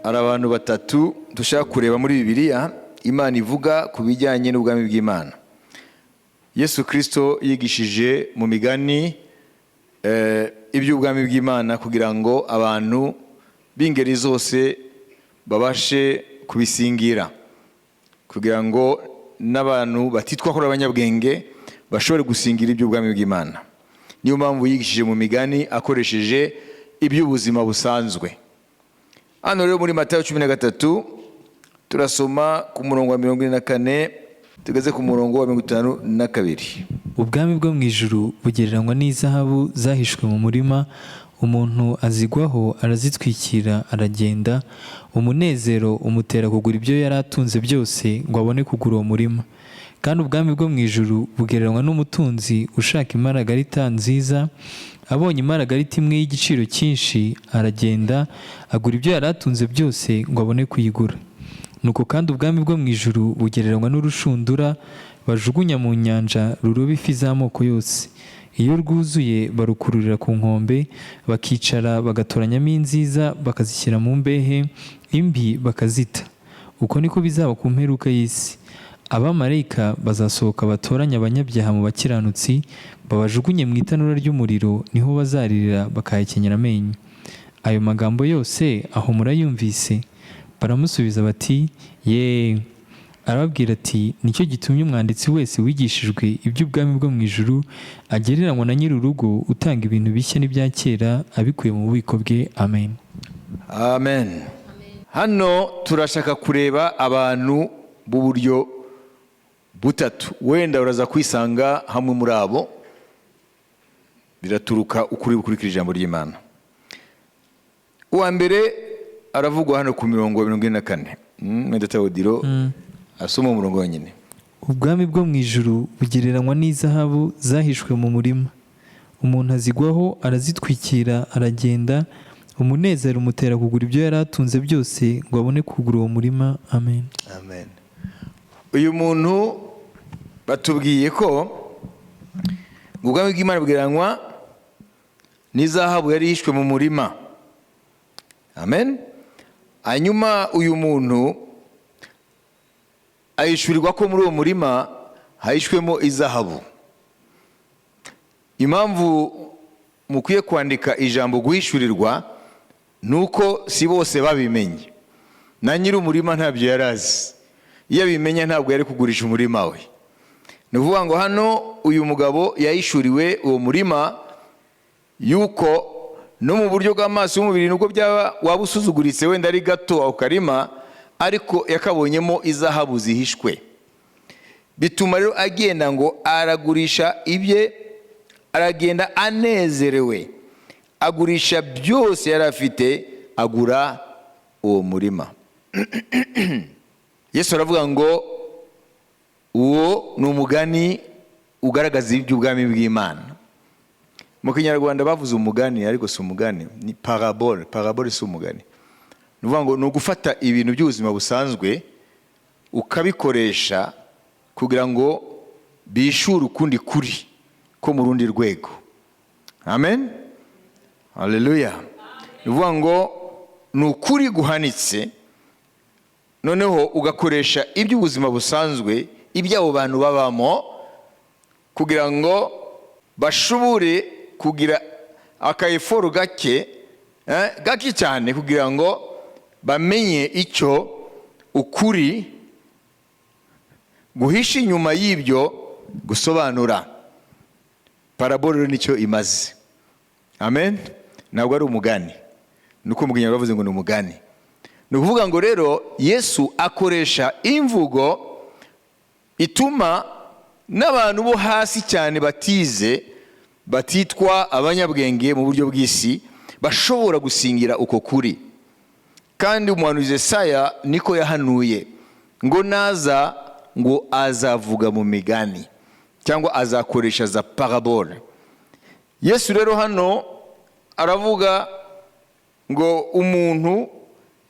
hari abantu batatu dushaka kureba muri Bibiliya Imana ivuga ku bijyanye n'ubwami bw'Imana. Yesu Kristo yigishije mu migani iby'ubwami bw'Imana kugira ngo abantu b'ingeri zose babashe kubisingira, kugira ngo n'abantu batitwa ko abanyabwenge bashobore gusingira iby'ubwami bw'Imana. Niyo mpamvu yigishije mu migani akoresheje iby'ubuzima busanzwe. Hano rero muri Matayo 13 turasoma ku murongo wa 44 tugeze ku murongo wa 52. Ubwami bwo mu ijuru bugereranywa n'izahabu zahishwe mu murima, umuntu azigwaho arazitwikira aragenda, umunezero umutera kugura ibyo yari atunze byose ngo abone kugura uwo murima. Kandi ubwami bwo mu ijuru bugereranywa n'umutunzi ushaka imaragarita nziza, abonye imaragarita imwe y'igiciro cyinshi aragenda agura ibyo yari atunze byose ngo abone kuyigura. Nuko kandi ubwami bwo mu ijuru bugereranywa n'urushundura bajugunya mu nyanja ruroba ifi z'amoko yose. Iyo rwuzuye barukururira ku nkombe, bakicara bagatoranyamo inziza bakazishyira mu mbehe, imbi bakazita. Uko niko bizaba ku mperuka y'isi. Abamarayika bazasohoka batoranya abanyabyaha mu bakiranutsi, babajugunye mu itanura ry'umuriro, niho bazaririra bakahekenyera amenyo. Ayo magambo yose aho murayumvise? Baramusubiza bati, ye. Arababwira ati, nicyo gitumye umwanditsi wese wigishijwe iby'ubwami bwo mu ijuru agereranywa na nyir'urugo utanga ibintu bishya n'ibya kera abikuye mu bubiko bwe. Amen. Amen. Hano turashaka kureba abantu b'uburyo butatu. Wenda uraza kwisanga hamwe muri abo, biraturuka ukuri bukurikira ijambo ry'Imana. Uwa mbere aravugwa hano ku mirongo 44. Mwenda Tawodiro asoma umurongo wenyine. Ubwami bwo mu ijuru bugereranywa n'izahabu zahishwe mu murima, umuntu azigwaho arazitwikira aragenda, umunezero umutera kugura ibyo yari atunze byose ngo abone kugura uwo murima. Amen. Amen. Uyu muntu batubwiye ko ubwami bw'Imana bugereranywa n'izahabu yari yishwe mu murima. Amen. Hanyuma uyu muntu ayishurirwa ko muri uwo murima hahishwemo izahabu. Impamvu mukwiye kwandika ijambo guhishurirwa nuko si bose babimenye, na nyiri umurima ntabyo yarazi. Iyo abimenya ntabwo yari kugurisha umurima we. Ni ukuvuga ngo hano uyu mugabo yahishuriwe uwo murima yuko no mu buryo bw'amaso y'umubiri nubwo byaba waba usuzuguritse wenda ari gato ako karima, ariko yakabonyemo izahabu zihishwe. Bituma rero agenda ngo aragurisha ibye, aragenda anezerewe, agurisha byose yari afite agura uwo murima. Yesu aravuga ngo uwo ni umugani ugaragaza iby'ubwami bw'Imana. Mu Kinyarwanda bavuze umugani ariko si umugani, ni parabole. Parabole si umugani. Ni ukuvuga ngo ni ugufata ibintu by'ubuzima busanzwe ukabikoresha kugira ngo bishure ukundi kuri ko mu rundi rwego. Amen. Haleluya. Ni ukuvuga ngo ni ukuri guhanitse, noneho ugakoresha iby'ubuzima busanzwe iby'abo bantu babamo kugira ngo bashobore kugira akayeforo gake cyane kugira ngo bamenye icyo ukuri guhisha inyuma y'ibyo gusobanura. Parabole nicyo imaze. Amen. Ntabwo ari umugani, nuko mu Kinyarwanda bavuze ngo ni umugani. Ni ukuvuga ngo rero Yesu akoresha imvugo ituma n'abantu bo hasi cyane batize, batitwa abanyabwenge mu buryo bw'isi, bashobora gusingira uko kuri. Kandi umuhanuzi Yesaya niko yahanuye ngo naza ngo azavuga mu migani cyangwa azakoresha za parabole. Yesu rero hano aravuga ngo umuntu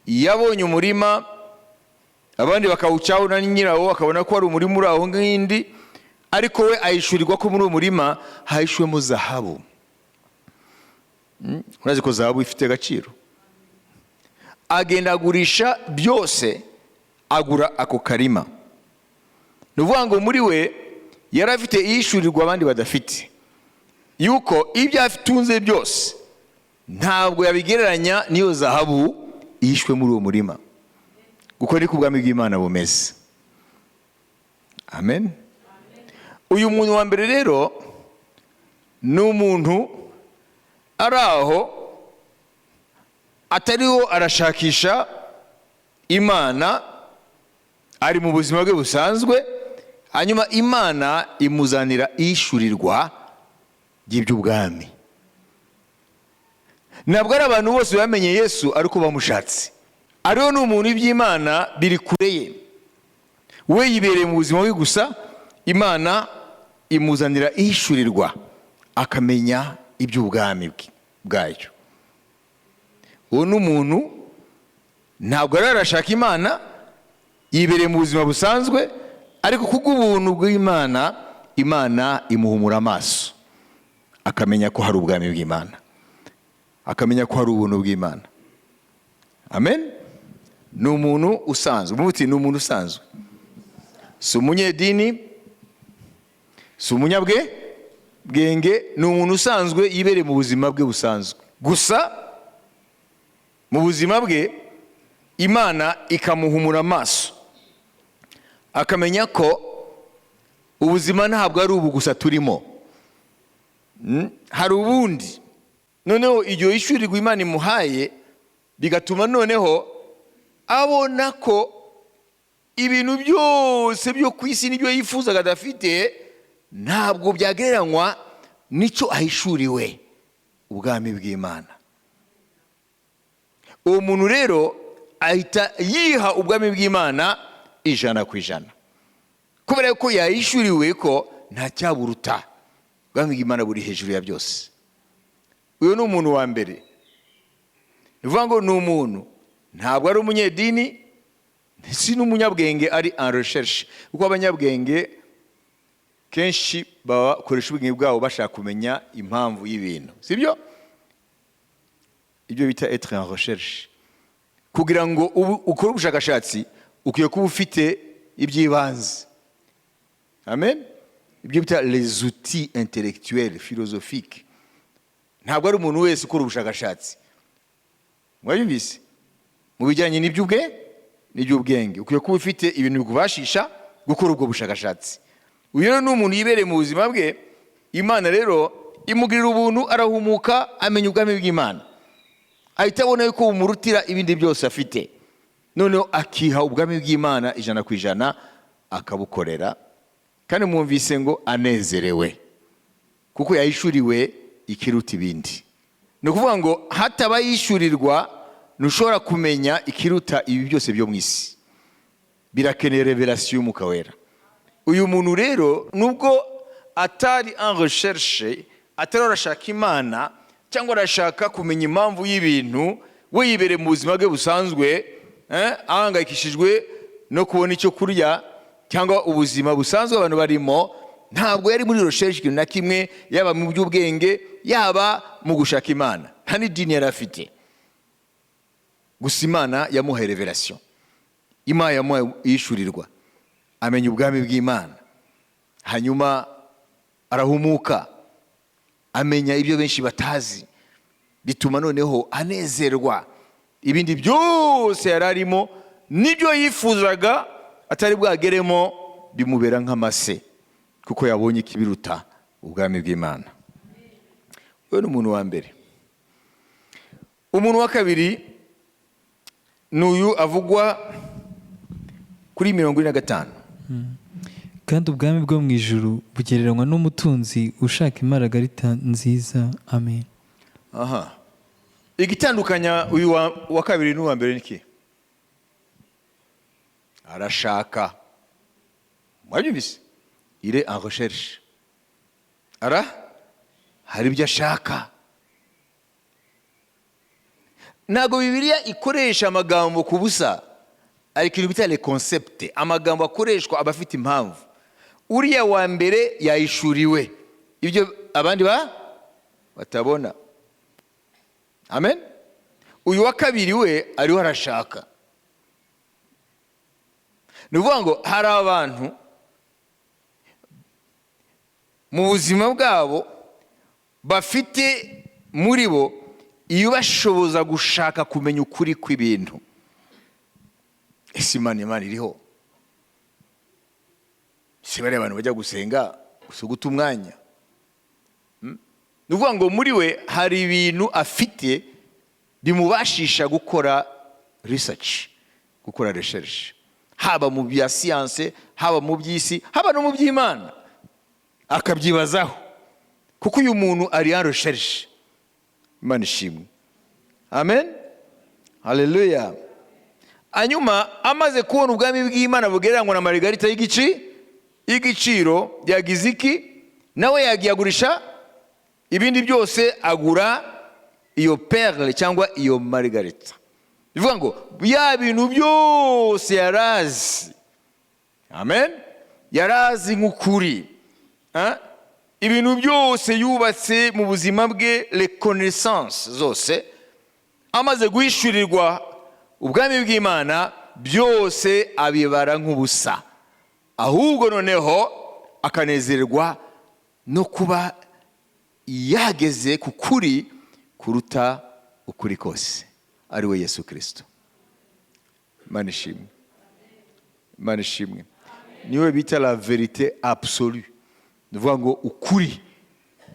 yabonye umurima, abandi bakawucaho na nyirawo akabona ko ari umurima uri aho ngindi, ariko we ayishurirwa ko muri uwo murima hahishwemo zahabu. Urazi ko zahabu ifite agaciro. agenda agurisha byose, agura ako karima. Nuvuga ngo muri we yari afite iyishurirwa abandi badafite, yuko ibyo atunze byose ntabwo yabigereranya niyo zahabu yishwe muri uwo murima. Kuko ni kubwami bw'Imana bumeze. Amen. Uyu muntu wa mbere rero ni umuntu ari aho atariho arashakisha Imana, ari mu buzima bwe busanzwe, hanyuma Imana imuzanira ishurirwa ry'iby'ubwami. Ntabwo ari abantu bose bamenye Yesu ariko bamushatse. Ariho n'umuntu iby'Imana biri kure ye, we yibereye mu buzima bwe gusa, Imana imuzanira ishurirwa akamenya iby'ubwami bwayo. Uwo n'umuntu ntabwo arashaka Imana, yibereye mu buzima busanzwe, ariko kubw'ubuntu bw'Imana, Imana imuhumura amaso akamenya ko hari ubwami bw'Imana, akamenya ko hari ubuntu bw'Imana. Amen. Ni umuntu usanzwe. Umuti ni umuntu usanzwe, si umunyedini, si umunyabwenge, ni umuntu usanzwe yibereye mu buzima bwe busanzwe. Gusa mu buzima bwe Imana ikamuhumura amaso akamenya ko ubuzima ntabwo ari ubu gusa turimo, hari ubundi. Noneho iryo ishurirwa Imana imuhaye bigatuma noneho abona ko ibintu byose byo ku isi n'ibyo yifuzaga adafite ntabwo byagereranywa n'icyo ahishuriwe ubwami bw'Imana. Uwo muntu rero ahita yiha ubwami bw'Imana 100%, kubera ko yahishuriwe ko nta cyaburuta, ubwami bw'Imana buri hejuru ya byose. Uyu ni umuntu wa mbere. Nivuga ngo ni umuntu ntabwo ari umunyedini, si n'umunyabwenge, ari en recherche. Kuko abanyabwenge kenshi bakoresha ubwenge bwabo bashaka kumenya impamvu y'ibintu, sibyo? Ibyo bita être en recherche. Kugira ngo ukore ubushakashatsi ukwiye kuba ufite iby'ibanze. Amen. Ibyo bita les outils intellectuels philosophiques. Ntabwo ari umuntu wese ukora ubushakashatsi. Mwayumvise? Mu bijyanye n'iby'ubwenge ukwiye kuba ufite ibintu bikubashisha gukora ubwo bushakashatsi. Uyu rero ni umuntu yibereye mu buzima bwe, Imana rero imugirira ubuntu, arahumuka, amenya ubwami bw'Imana, ahita abona yuko bumurutira ibindi byose afite. Noneho akiha ubwami bw'Imana 100% akabukorera. Kandi mwumvise ngo anezerewe kuko yahishuriwe ikiruta ibindi. Ni ukuvuga ngo hataba yishurirwa ntushobora kumenya ikiruta ibi byose byo mu isi. Birakeneye revelation y'Umwuka Wera. Uyu muntu rero nubwo atari en recherche, atari arashaka Imana cyangwa arashaka kumenya impamvu y'ibintu, we yibereye mu buzima bwe busanzwe, ahangayikishijwe no kubona icyo kurya cyangwa ubuzima busanzwe abantu barimo, ntabwo yari muri recherche na kimwe, yaba mu by'ubwenge yaba mu gushaka Imana. Nta n'idini yari afite. Gusa Imana yamuhaye revelation, Imana yamuhaye yishurirwa, amenya ubwami bw'Imana, hanyuma arahumuka, amenya ibyo benshi batazi, bituma noneho anezerwa. Ibindi byose yararimo nibyo yifuzaga atari bwageremo bimubera nk'amase, kuko yabonye ikibiruta ubwami bw'Imana. Uyu ni umuntu wa mbere. Umuntu wa kabiri n'uyu avugwa kuri 45. Kandi ubwami bwo mu ijuru bugereranywa n'umutunzi ushaka imaragarita nziza. Amen. Aha. Igitandukanya uyu wa kabiri n'uwa mbere niki? Arashaka. Mwabyumvise? Il est en recherche. Hari ibyo ashaka. Ntabwo Bibiliya ikoresha amagambo ku busa, ariko ikintu bita les concepts, amagambo akoreshwa abafite impamvu. Uriya wa mbere yahishuriwe ibyo abandi batabona. Amen. uyu wa kabiri we ariho arashaka. Ni ukuvuga ngo hari abantu mu buzima bwabo bafite muri bo ibibashoboza gushaka kumenya ukuri kw'ibintu. Ese Imana iriho? Si bari abantu bajya gusenga gusa guta umwanya? Ni ukuvuga ngo muri we hari ibintu afite bimubashisha gukora research, gukora research, haba mu bya siyanse, haba mu by'isi, haba no mu by'Imana, akabyibazaho, kuko uyu muntu ari en recherche. Imana ishimwe. Amen, haleluya. Hanyuma amaze kubona ubwami bw'Imana bugereranywa na marigarita y'igiciro, yagize iki? Nawe yagiye agurisha ibindi byose, agura iyo perle cyangwa iyo marigarita. Bivuga ngo bya bintu byose yarazi, amen, yarazi nk'ukuri, ibintu byose yubatse mu buzima bwe, les connaissances zose, amaze guhishurirwa ubwami bw'Imana, byose abibara nk'ubusa, ahubwo noneho akanezerwa no kuba yageze ku kuri kuruta ukuri kose, ari we Yesu Kristo. Imana ishimwe. Imana ishimwe. Niwe bita la vérité absolue. Nuvuga ngo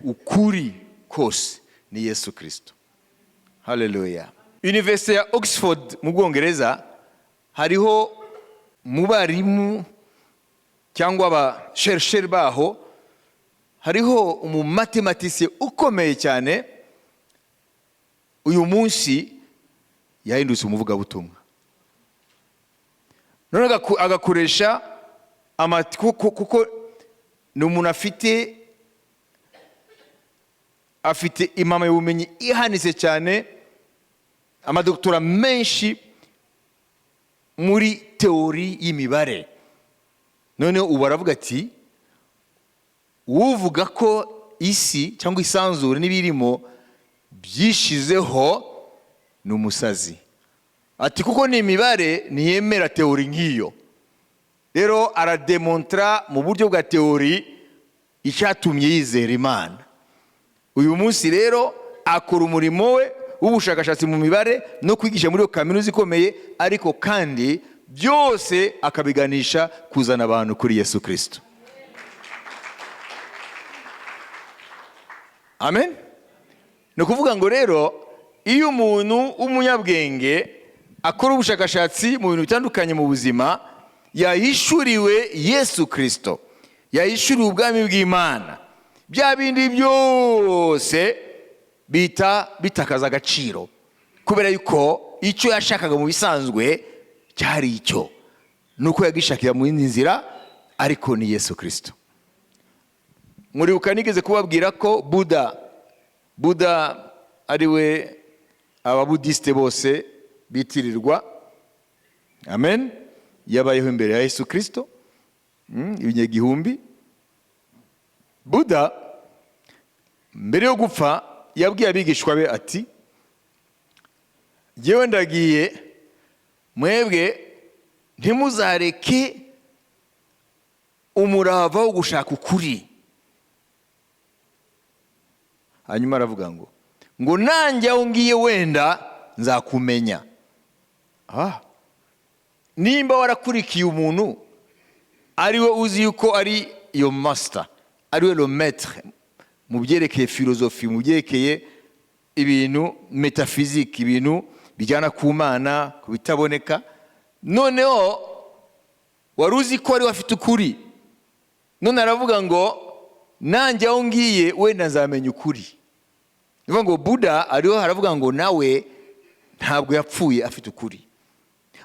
ukuri kose ni Yesu Kristo. Haleluya. University ya Oxford mu Bwongereza hariho mu barimu cyangwa aba chercheur baho, hariho umumatematicien ukomeye cyane. Uyu munsi yahindutse umuvugabutumwa, none agakoresha kuko ni umuntu afite impamyabumenyi ihanitse cyane, amadoktora menshi muri teori y'imibare. None ubu aravuga ati, uvuga ko isi cyangwa isanzure n'ibirimo byishizeho ni umusazi. Ati kuko ni imibare ntiyemera teori nk'iyo. Rero arademontra mu buryo bwa teori icyatumye yizera Imana. Uyu munsi rero akora umurimo we w'ubushakashatsi mu mibare no kwigisha muri kaminuza ikomeye, ariko kandi byose akabiganisha kuzana abantu kuri Yesu Kristo. Amen. Ni ukuvuga ngo rero iyo umuntu w'umunyabwenge akora ubushakashatsi mu bintu bitandukanye mu buzima, yahishuriwe Yesu Kristo, yahishuriwe ubwami bw'Imana, bya bindi byose bitakaza agaciro, kubera yuko icyo yashakaga mu bisanzwe cyari icyo, nuko yagishakira mu yindi nzira, ariko ni Yesu Kristo. Muribuka nigeze kubabwira ko Buda ariwe ababudiste bose bitirirwa. Amen. Yabayeho imbere ya Yesu Kristo ibinyagihumbi. Buda mbere yo gupfa yabwiye abigishwa be ati, jyewe ndagiye, mwebwe ntimuzareke umurava wo gushaka ukuri. Hanyuma aravuga ngo nanjye aho ngiye wenda nzakumenya. Nimba warakurikiye umuntu ariwe uzi yuko ari iyo master, ariwe le maître mu byerekeye filozofi, mu byerekeye ibintu metaphysique, ibintu bijyana ku Mana, ku bitaboneka, noneho wari uzi ko ari wafite ukuri, none aravuga ngo nanjye aho ngiye wenda nzamenya ukuri. Nivuga ngo Buda ariho haravuga ngo nawe ntabwo yapfuye afite ukuri.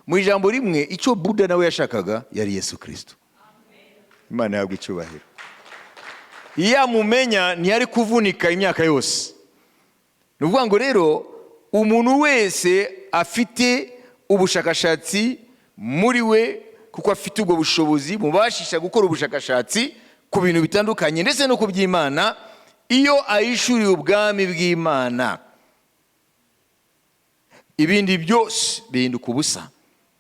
Mu ijambo rimwe icyo Buda nawe yashakaga yari Yesu Kristo. Imana yabwo icyubahiro. Iyo amumenya ntiyari kuvunika imyaka yose. Nivuga ngo rero umuntu wese afite ubushakashatsi muri we, kuko afite ubwo bushobozi mubashisha gukora ubushakashatsi ku bintu bitandukanye ndetse no ku by'Imana, iyo ayishuriye ubwami bw'Imana ibindi byose bihinduka ubusa,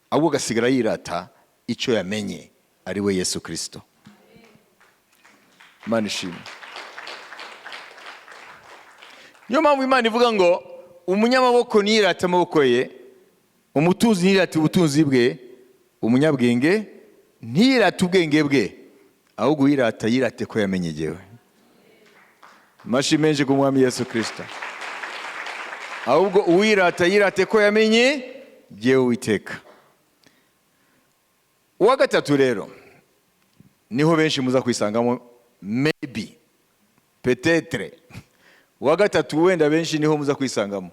ahubwo agasigara yirata icyo yamenye ari we Yesu Kristo. Imana ishimwe. Niyo mpamvu Imana ivuga ngo umunyamaboko niyirate amaboko ye, umutunzi niyirate ubutunzi bwe, umunyabwenge ntiyirate ubwenge bwe, ahubwo yirate ko yamenye jyewe. Mashimenje ku mwami Yesu Kristo. Ahubwo uwirata yirate ko yamenye jyewe Uwiteka. Uwa gatatu rero niho benshi muza kwisangamo, maybe, peut-être. Uwa gatatu wenda benshi niho muza kwisangamo.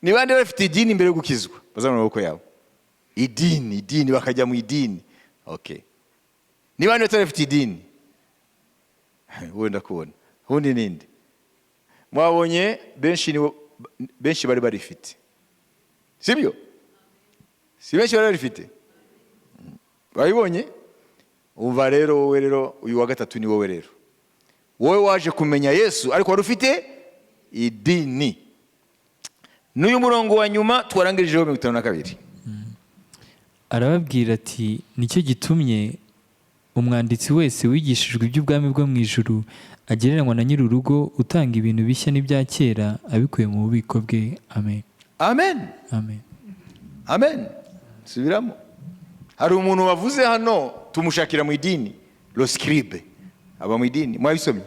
Ni bande bafite idini mbere yo gukizwa? Bazamura amaboko yabo. Idini bakajya mu idini. Okay. Ni bande batafite idini? Wenda kubona. Hundi ninde? Mwabonye benshi bari barifite. Sibyo? Si benshi bari barifite? Bayibonye? Umva rero wowe rero uyu wa gatatu ni wowe rero. Wowe waje kumenya Yesu ariko wari ufite idini. N'uyu murongo wa nyuma twarangirijeho 52. Arababwira ati nicyo gitumye umwanditsi wese wigishijwe iby'ubwami bwo mu ijuru agereranywa na nyir'urugo utanga ibintu bishya n'ibya kera abikuye mu bubiko bwe. Amen. Amen. Amen. Amen. Subiramo. Hari umuntu wavuze hano tumushakira mu idini, lo scribe aba mu idini. Mwabisomye?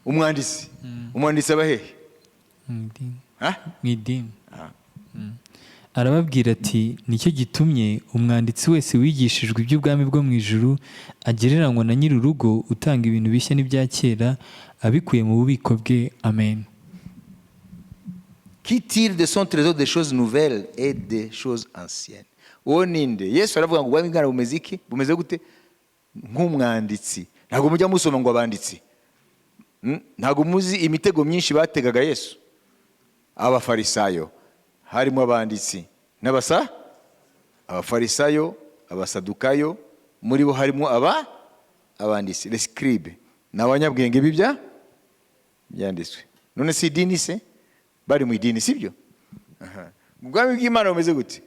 Umwanditsi. Umwanditsi aba hehe? Mu idini. Ha? Mu idini. Arababwira ati nicyo gitumye umwanditsi wese wigishijwe iby'ubwami bwo mu ijuru agereranywa na nyir'urugo utanga ibintu bishya n'ibya kera abikuye mu bubiko bwe. Amen. Qui tire de son trésor des choses nouvelles et des choses anciennes. Uwo ninde? Yesu aravuga ngo ubwami bw'Imana bumeze iki? Bumeze gute? Nk'umwanditsi. Ntabwo mujya musoma ngo abanditsi. Ntabwo muzi imitego myinshi bategaga Yesu. Abafarisayo harimo abanditsi n'abasa, abafarisayo, abasadukayo, muri bo harimo abanditsi, les scribes, n'abanyabwenge bibya byanditswe. None si idini se? Bari mu idini sibyo? Ubwami bw'Imana bumeze gute?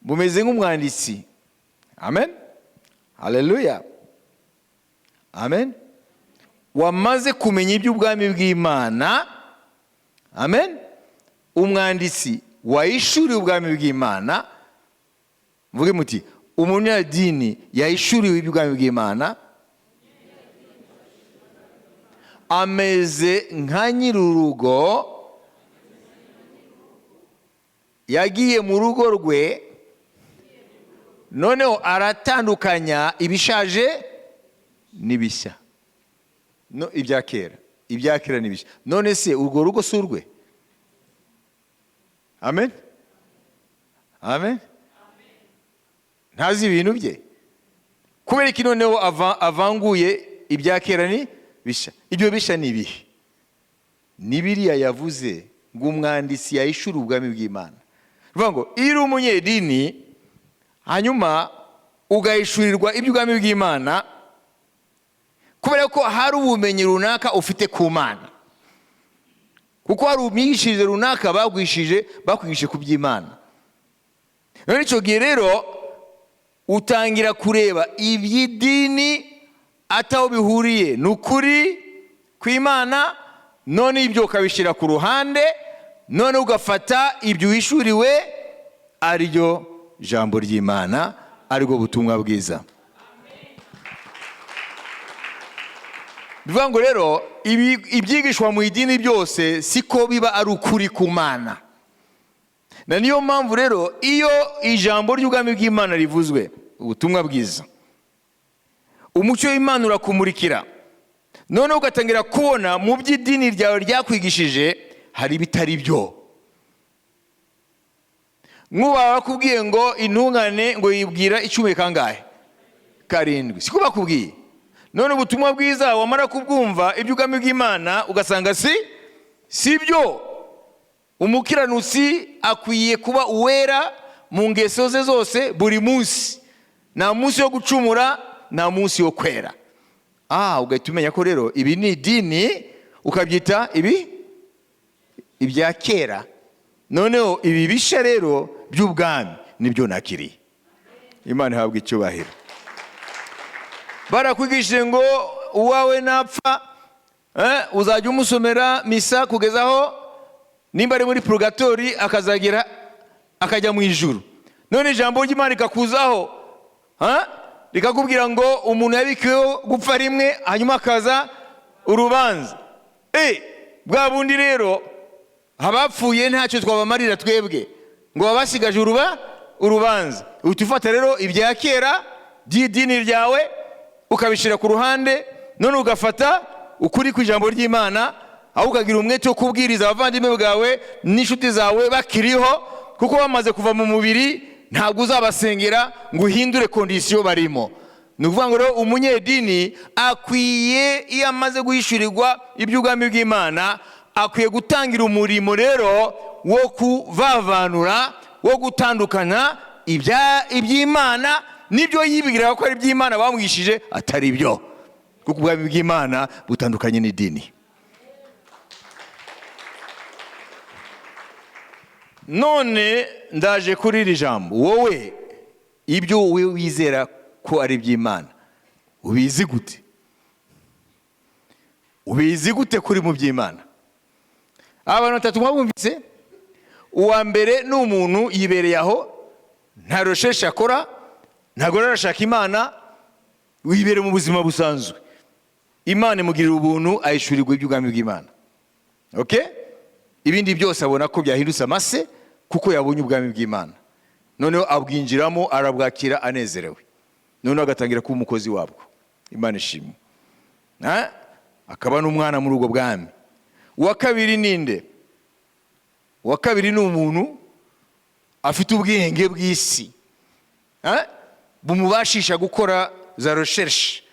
Bumeze nk'umwanditsi. Amen. Haleluya. Amen. Wamaze kumenya iby'ubwami bw'Imana. Amen. Umwanditsi wayishuriye ubwami bw'Imana. Mvuge muti umunyadini yayishuriye iby'ubwami bw'Imana. Ameze nka nyir'urugo yagiye mu rugo rwe, noneho aratandukanya ibishaje n'ibishya. No, ibya kera n'ibishya. None se urwo rugo si urwe? Amen. Amen. Ntazi ibintu bye. Kubera iki noneho avanguye ibya kera ni bishya? Ibyo bishya ni ibihe? Ni biriya yavuze ngo umwanditsi yayishura ubwami bw'Imana. Ruvuga ngo iyo uri umunyedini hanyuma ugahishurirwa iby'ubwami bw'Imana, kubera ko hari ubumenyi runaka ufite ku Mana, kuko hari umwigishirize runaka bakwigishije ku by'Imana. None icyo gihe rero utangira kureba iby'idini ataho bihuriye n'ukuri kw'Imana, none ibyo ukabishyira ku ruhande, none ugafata ibyo wishuriwe ariryo jambo ry'Imana, arirwo butumwa bwiza. Bivuga ngo rero ibyigishwa mu idini byose siko biba ari ukuri ku Mana. Na niyo mpamvu rero iyo ijambo ry'ubwami bw'Imana rivuzwe, ubutumwa bwiza, umucyo w'Imana urakumurikira, none ugatangira kubona mu by'idini ryawe ryakwigishije hari bitari byo. Nk'uba bakubwiye ngo intungane ngo yibwira icumi kangahe? 7. Siko bakubwiye. None ubutumwa bwiza wamara kubwumva iby'ubwami bw'Imana ugasanga si byo. Umukiranutsi akwiye kuba uwera mu ngeso ze zose buri munsi. Nta munsi yo gucumura, nta munsi yo kwera. Ugahita umenya ko rero ibi ni idini, ukabyita ibya kera. noneho ibi bisha rero by'ubwami nibyo nakiriye. Imana ihabwa icyubahiro. Barakwigishije ngo uwawe napfa uzajya umusomera misa kugezaho nimba ari muri purgatori akazagera akajya mu ijuru. None ijambo ry'Imana rikakuzaho rikakubwira ngo umuntu yabikiweho gupfa rimwe hanyuma akaza urubanza. Bwa bundi rero abapfuye ntacyo twabamarira twebwe ngo babasigaje urubanza. Utufata rero ibya kera by'idini ryawe ukabishira ku ruhande, none ugafata ukuri ku ijambo ry'Imana, aho ukagira umwete wo kubwiriza abavandimwe bwawe n'inshuti zawe bakiriho, kuko bamaze kuva mu mubiri ntabwo uzabasengera ngo uhindure kondisiyo barimo. Ni ukuvuga ngo rero umunyedini akwiye, iyo amaze guhishurirwa iby'ubwami bw'Imana, akwiye gutangira umurimo rero wo kuvavanura, wo gutandukana iby'Imana n'ibyo yibwira ko ari iby'Imana bamwishije atari byo, kuko ubwami bw'Imana butandukanye n'idini. None ndaje kuri iri jambo, wowe ibyo wowe wizera ko ari iby'Imana ubizi gute? Ubizi gute kuri mu by'Imana? Abantu batatu mwabumvise. Uwa mbere ni umuntu yibereye aho, nta recherche akora, ntabwo arashaka Imana, wibere mu buzima busanzwe. Imana imugirira ubuntu, ayishurirwa iby'ubwami bw'Imana. Okay? Ibindi byose abona ko byahindutse amase kuko yabonye ubwami bw'Imana. Noneho abwinjiramo, arabwakira anezerewe. Noneho agatangira kuba umukozi wabwo. Imana ishimwe. Akaba n'umwana muri ubwo bwami. Uwa kabiri ninde? Uwa kabiri ni umuntu afite ubwenge bw'isi, bumubashisha gukora za recherche.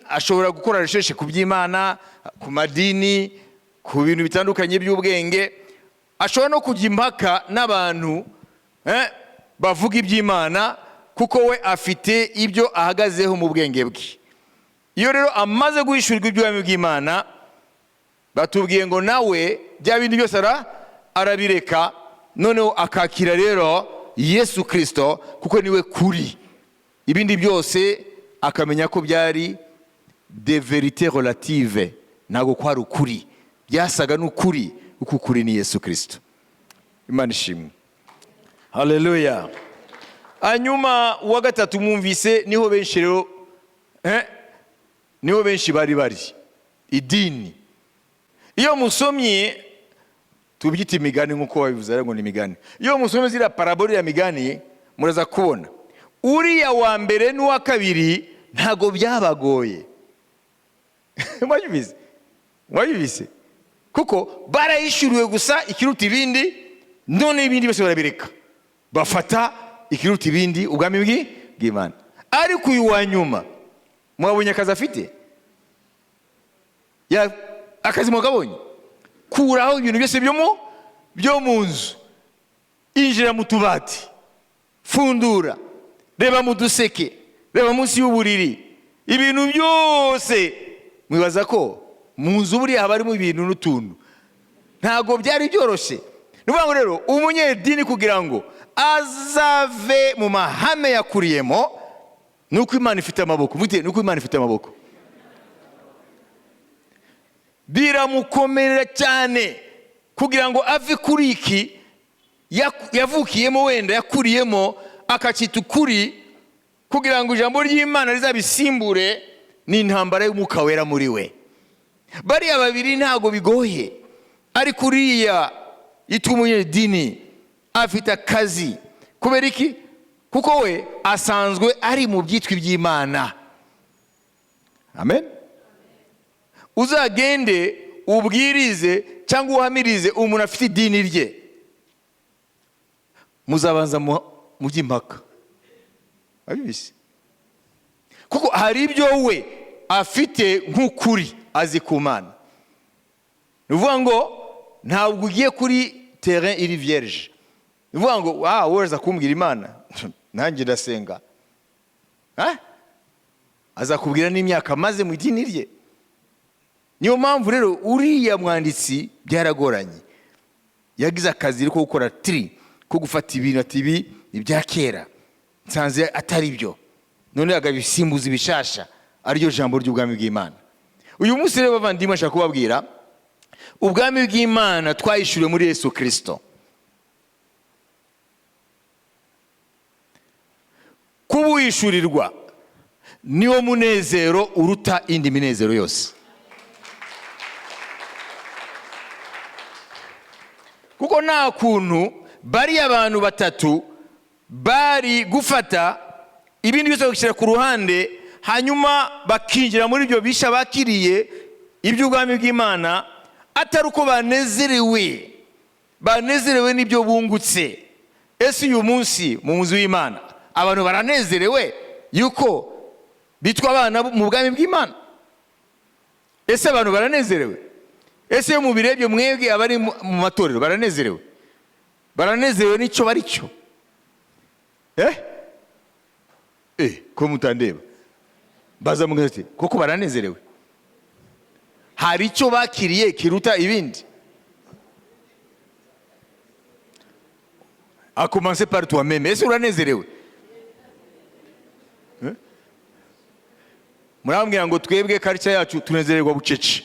Ashobora gukora recherche ku by'Imana, ku madini, ku bintu bitandukanye by'ubwenge. Ashobora no kujya impaka n'abantu bavuga iby'Imana, kuko we afite ibyo ahagazeho mu bwenge bwe. Iyo rero amaze guhishurirwa iby'ubwami bw'Imana, batubwiye ngo nawe bya bindi byose arabireka, noneho akakira rero Yesu Kristo, kuko niwe kuri. Ibindi byose akamenya ko byari de vérité relative, ntabwo kwari ukuri, byasaga n'ukuri, uko ukuri ni Yesu Kristo. Imana ishimwe. Haleluya. Hanyuma uwa gatatu mwumvise, niho benshi rero niho benshi bari idini. Iyo musomye, tubyita imigani nk'uko babivuze ngo ni imigani. Iyo musomye zira parabole ya migani, muraza kubona uriya wa mbere n'uwa kabiri ntago byabagoye. Mwayibise kuko barayishuriwe gusa ikiruta ibindi, none ibindi byose barabireka, bafata ikiruta ibindi, ubwami bw'Imana. Ariko uyu wa nyuma mwabonye akazi afite? Akazi mwakabonye? Kuraho ibintu byose byo mu nzu, injira mu tubati, fundura, reba mu duseke, reba munsi y'uburiri, ibintu byose. Mwibaza ko mu nzu buriya haba harimo ibintu n'utuntu, ntabwo byari byoroshye. Ni ukuvuga ngo rero umunyedini kugira ngo azave mu mahame yakuriyemo, nuko Imana ifite amaboko. Mute nuko Imana ifite amaboko. Biramukomerera cyane kugira ngo ave kuri iki yavukiyemo, wenda yakuriyemo, akacita ukuri, kugira ngo ijambo ry'Imana rizabisimbure n'intambara y'umwuka wera muri we. Bariya babiri ntago bigoye, ariko uriya yitwa umunyedini afite akazi. Kubera iki? Kuko we asanzwe ari mu byitwa iby'Imana. Amen. Uzagende ubwirize cyangwa uhamirize umuntu afite idini rye, muzabanza mu by'impaka. Abibise kuko hari ibyo we afite nk'ukuri azi ku Mana. Ni ukuvuga ngo ntabwo ugiye kuri terrain iri vierge. Ni ukuvuga ngo wowe aza kumbwira Imana, nanjye ndasenga, azakubwira n'imyaka maze mu idini rye. Niyo mpamvu rero uriya mwanditsi byaragoranye. yagize akazi ko gukora tri ko gufata ibintu ati ibi ibya kera nsanze atari byo, none agabisimbuza ibishasha ariyo jambo ry'ubwami bw'Imana. Uyu munsi rero bavandimwe ashaka kubabwira ubwami bw'Imana twayishuriwe muri Yesu Kristo. Kubuhishurirwa niwo munezero uruta indi minezero yose. Kuko nta kuntu bari abantu batatu bari gufata ibindi byose bakishyira ku ruhande hanyuma bakinjira muri ibyo bisha bakiriye iby'ubwami bw'Imana atari uko banezerewe n'ibyo bungutse. Ese uyu munsi mu nzu y'Imana abantu baranezerewe yuko bitwa abana mu bwami bw'Imana? Ese abantu baranezerewe? Ese mu birebye mwebwe abari mu matorero baranezerewe? Baranezerewe n'icyo bari cyo? Ko mutandeba baza mugati koko baranezerewe? Hari icyo bakiriye kiruta ibindi? A commencer par toi-même. Ese uranezerewe? Murambwira ngo twebwe culture yacu tunezererwa bucece.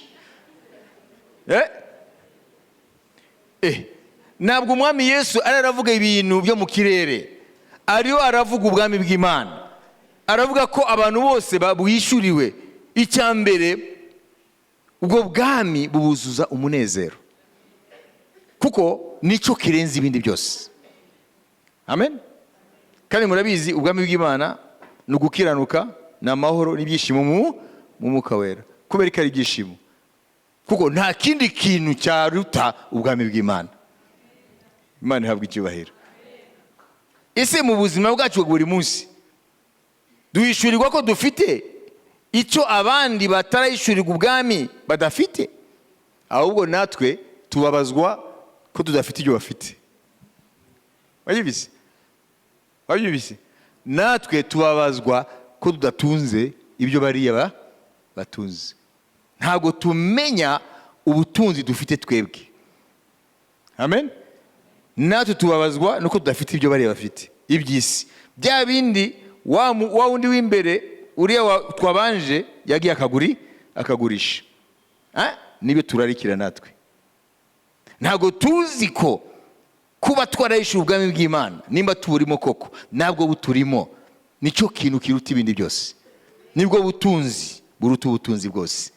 Ntabwo umwami Yesu aravuga ibintu byo mu kirere, ariyo aravuga ubwami bw'Imana. Aravuga ko abantu bose babwishuriwe. Icya mbere ubwo bwami bubuzuza umunezero, kuko nicyo kirenze ibindi byose. Amen. Kandi murabizi ubwami bw'Imana ni ugukiranuka n'amahoro n'ibyishimo mu mwuka wera. Kubera ko ari ibyishimo, kuko nta kindi kintu cyaruta ubwami bw'Imana. Imana ihabwa icyubahiro. Ese mu buzima bwacu buri munsi duhishurirwa ko dufite icyo abandi batarayishurirwa ubwami badafite? Ahubwo natwe tubabazwa ko tudafite ibyo bafite. Wayibise? Natwe tubabazwa ko tudatunze ibyo bariya batunze. Ntabwo tumenya ubutunzi dufite twebwe. Amen. Natwe tubabazwa nuko tudafite ibyo bariya bafite iby'isi. Bya bindi wa wundi w'imbere uriya twabanje yagiye akagurisha. Nibe turarikira natwe. Ntabwo tuzi ko kuba twarayishuye ubwami bw'Imana nimba tuburimo koko, ntabwo buturimo. Nicyo kintu kiruta ibindi byose. Nibwo butunzi buruta ubutunzi bwose.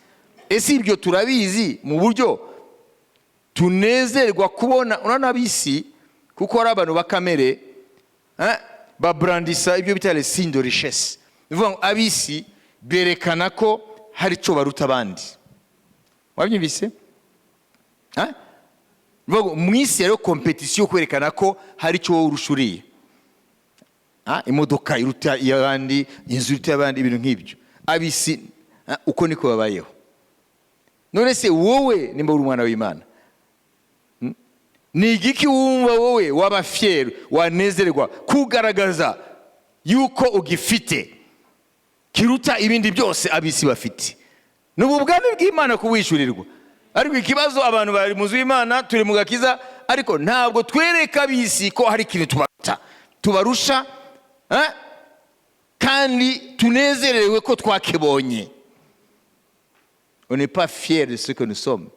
Ese ibyo turabizi mu buryo tunezerwa kubona unanabisi, kuko ari abantu bakamere babrandisa ibyo bita les signes de richesse. Nivuga ngo abisi berekana ko hari cyo baruta abandi. Wabyumvise? Nivuga mu isi rero competition kwerekana ko hari cyo urushuriye. Imodoka iruta y'abandi, inzu iruta y'abandi, ibintu nk'ibyo. Abisi uko niko babayeho. None se wowe nimba uri umwana w'Imana, ni igiki wumva wowe waba fier, wanezerwa kugaragaza yuko ugifite kiruta ibindi byose abisi bafite? N'ubu bwami bw'Imana kuwishurirwa. Ariko ikibazo abantu bari mu nzu y'Imana turi mu gakiza, ariko ntabwo twereka abisi ko hari ikintu tubarusha, kandi tunezerewe ko twakibonye. On n'est pas fier de ce que nous sommes.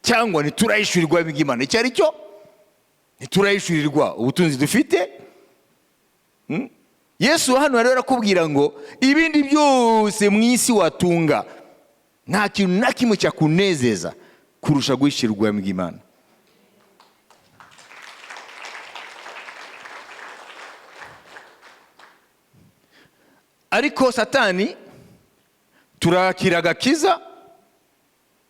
Cyangwa ntiturayishurirwa bw'Imana icyo ari cyo, ntiturayishurirwa ubutunzi dufite. Yesu hano rero arakubwira ngo ibindi byose mu isi watunga, nta kintu na kimwe cyakunezeza kurusha guhishurirwa bw'Imana. Ariko Satani turakira agakiza,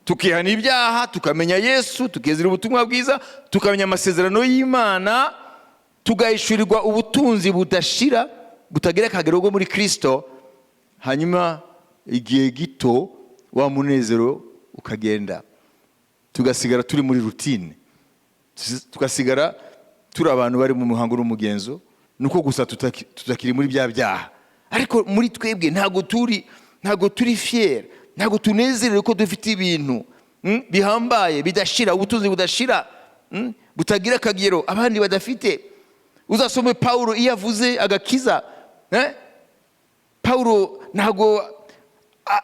tukihana ibyaha, tukamenya Yesu, tukizera ubutumwa bwiza, tukamenya amasezerano y'Imana, tugahishurirwa ubutunzi budashira butagira akagero go muri Kristo. Hanyuma igihe gito wa munezero ukagenda, tugasigara turi muri routine, tugasigara turi abantu bari mu muhango n'umugenzo, nuko gusa tutakiri muri bya byaha. Ariko muri twebwe ntago turi fier, ntago tunezerewe ko dufite ibintu bihambaye bidashira, ubutunzi budashira. butagira akagero abandi badafite. Uzasome Paulo iyo avuze agakiza, Paulo ntago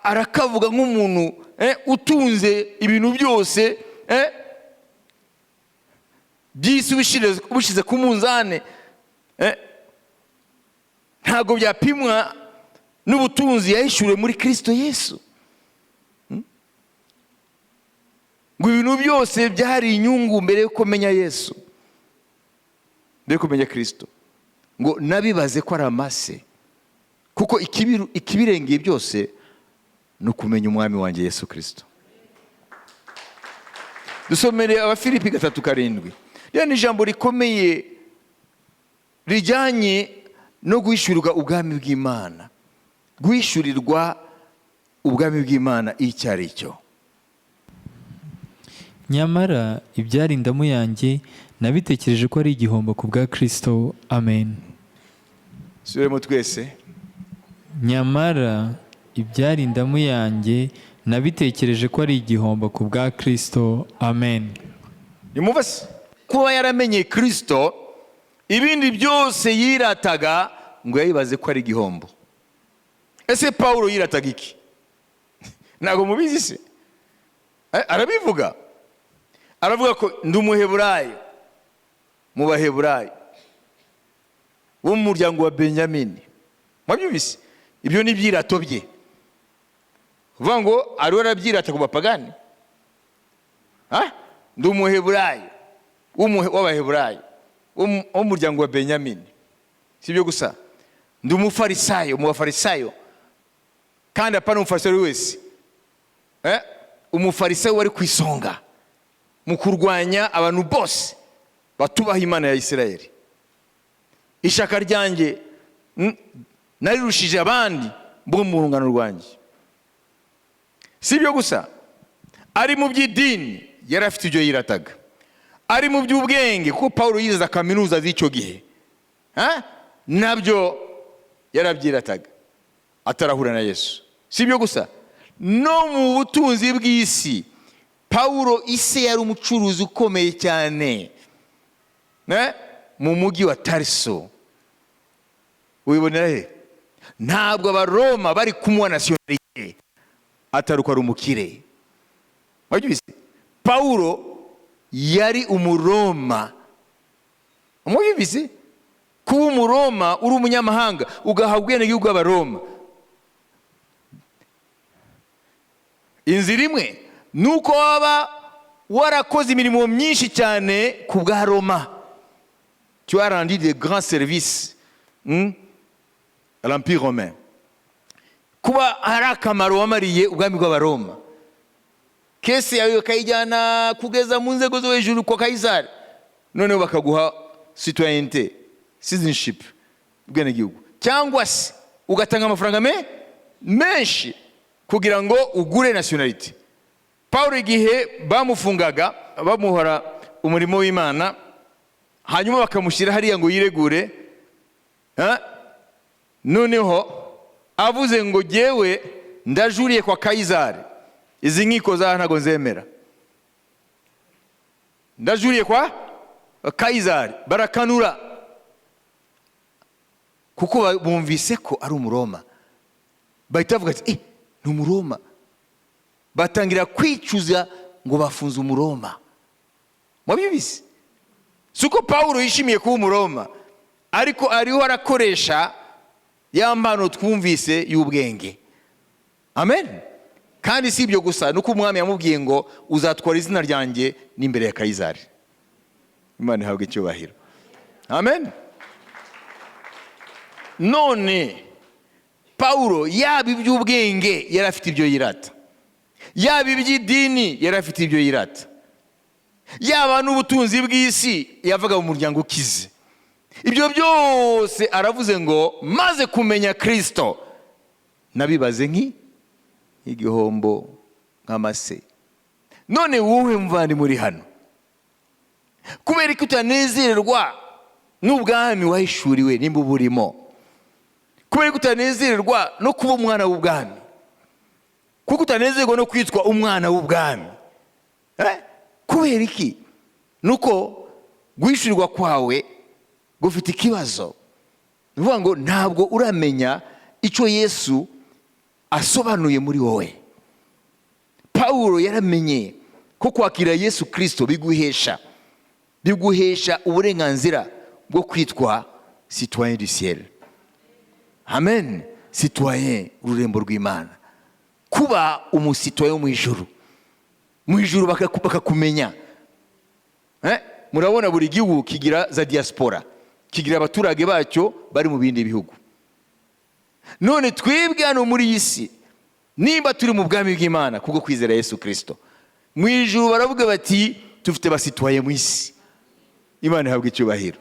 arakavuga nk'umuntu utunze ibintu byose by'isi ubishize ku munzane, ntago byapimwa n'ubutunzi yahishuriwe muri Kristo Yesu. Ngo ibintu byose byari inyungu mbere yo kumenya Yesu, mbere yo kumenya Kristo. Ngo nabibaze ko ari amase, kuko ikibirengeye byose ni ukumenya umwami wanjye Yesu Kristo. Dusomere Abafilipi 3:7. Rero ni ijambo rikomeye rijyanye no guhishurirwa ubwami bw'Imana. Guhishurirwa ubwami bw'Imana icyo ari cyo. Nyamara ibyari indamu yanjye nabitekereje ko ari igihombo ku bwa Kristo. Amen. Suremo twese. Nyamara ibyari indamu yanjye nabitekereje ko ari igihombo ku bwa Kristo. Amen. Nimuvase kuba yaramenye Kristo, ibindi byose yirataga ngo yayibaze ko ari igihombo. Ese Paulo yirataga iki? Ntago mubizi se? Arabivuga. Aravuga ko ndi umuheburayo mu baheburayo wo mu muryango wa Benyamini. Mwabyumvise? Ibyo ni byirato bye. Uvuga ngo ariwe arabyirata ku bapagani. Ndi umuheburayo w'abaheburayo wo mu muryango wa Benyamini. Si byo gusa, ndi umufarisayo mu bafarisayo, kandi apana umufarisayo wese, umufarisayo wari ku isonga mu kurwanya abantu bose batubaha Imana ya Isirayeli. Ishaka ryanjye narirushije abandi bo mu rungano rwanjye. Si byo gusa, ari mu by'idini yari afite ibyo yirataga, ari mu by'ubwenge kuko Paulo yize kaminuza z'icyo gihe, nabyo yarabyirataga atarahura na Yesu. Si byo gusa, no mu butunzi bw'isi Paulo ise yari umucuruzi ukomeye cyane mu mujyi wa Tarso. Ubibonera he? Ntabwo abaroma bari kumuha nasiyonalite ataruko ari umukire. Wabyumvise? Paulo yari umuroma. Mwabyumvise? Kuba umuroma uri umunyamahanga ugahabwa ubwenegihugu bw'abaroma, inzira imwe nuko waba warakoze imirimo myinshi cyane ku bwa Roma. Tu as rendu de grands services à l'Empire romain. Kuba hari akamaro wamariye ubwami bw'abaroma. Kese yawe kayijyana kugeza mu nzego zo hejuru kwa Kaisari, noneho bakaguha citoyenneté, citizenship, ubwenegihugu. Cyangwa se ugatanga amafaranga menshi kugira ngo ugure nationality. Paulo igihe bamufungaga bamuhora umurimo w'Imana, hanyuma bakamushyira hariya ngo yiregure, noneho avuze ngo jyewe ndajuriye kwa Kaisari, izi nkiko za ntago nzemera, ndajuriye kwa Kaisari, barakanura kuko bumvise ko ari umuroma. Bahita bavuga ati ni umuroma, batangira kwicuza ngo bafunze umuroma. Mwabyumvise? Suko Paulo yishimiye kuba umuroma, ariko ariho arakoresha ya mpano twumvise y'ubwenge. Amen. Kandi si ibyo gusa, nuko umwami yamubwiye ngo uzatwara izina ryanjye n'imbere ya Kaisari. Imana ihabwe icyubahiro. Amen. None Paulo yaba iby'ubwenge yari afite ibyo yirata, yaba iby'idini yari afite ibyo yirata, yaba n'ubutunzi bw'isi yavaga mu muryango ukize. Ibyo byose aravuze ngo maze kumenya Kristo nabibaze nk'igihombo nk'amase. None wowe mvandi muri hano, kubera ko utanezererwa n'ubwami wahishuriwe nimba uburimo, kubera ko utanezererwa no kuba umwana w'ubwami, kuko utanezerwa no kwitwa umwana w'ubwami, kubera iki? Nuko guhishurirwa kwawe gufite ikibazo. Bivuga ngo ntabwo uramenya icyo Yesu asobanuye muri wowe. Paulo yaramenye ko kwakira Yesu Kristo biguhesha uburenganzira bwo kwitwa citoyen du ciel. Amen. Citoyen, ururembo rw'Imana. Kuba umusitoyen wo mu ijuru. Mu ijuru bakakumenya. Murabona buri gihugu kigira za diaspora, kigira abaturage bacyo bari mu bindi bihugu. None twebwe hano muri isi, nimba turi mu bwami bw'Imana kubwo kwizera Yesu Kristo, mu ijuru baravuga bati tufite basitoye mu isi. Imana ihabwa icyubahiro.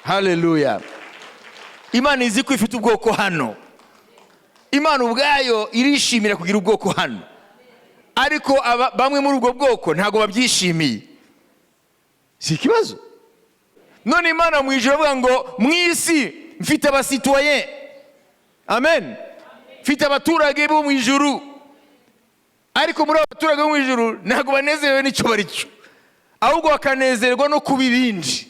Haleluya. Imana izi ko ifite ubwoko hano. Imana ubwayo irishimira kugira ubwoko hano. Ariko bamwe muri ubwo bwoko ntago babyishimiye. Si ikibazo. None Imana mu ijuru avuga ngo mu isi mfite abasitoye. Amen. Mfite abaturage bo mu ijuru. Ariko muri abaturage bo mu ijuru ntago banezerewe n'icyo baricyo, ahubwo bakanezerwa no kubibindi,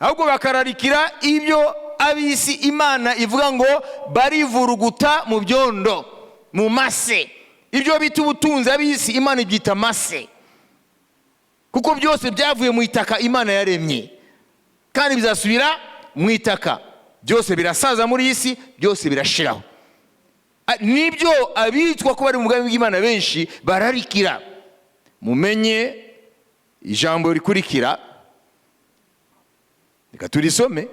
ahubwo bakararikira ibyo abisi Imana ivuga ngo barivuruguta mu byondo, mu mase. Ibyo bita ubutunzi abisi Imana ibyita mase, kuko byose byavuye mu itaka Imana yaremye kandi bizasubira mu itaka. Byose birasaza muri isi, byose birashiraho. Nibyo abitwa ko bari mu bwami bw'Imana benshi bararikira. Mumenye ijambo rikurikira, reka turisome,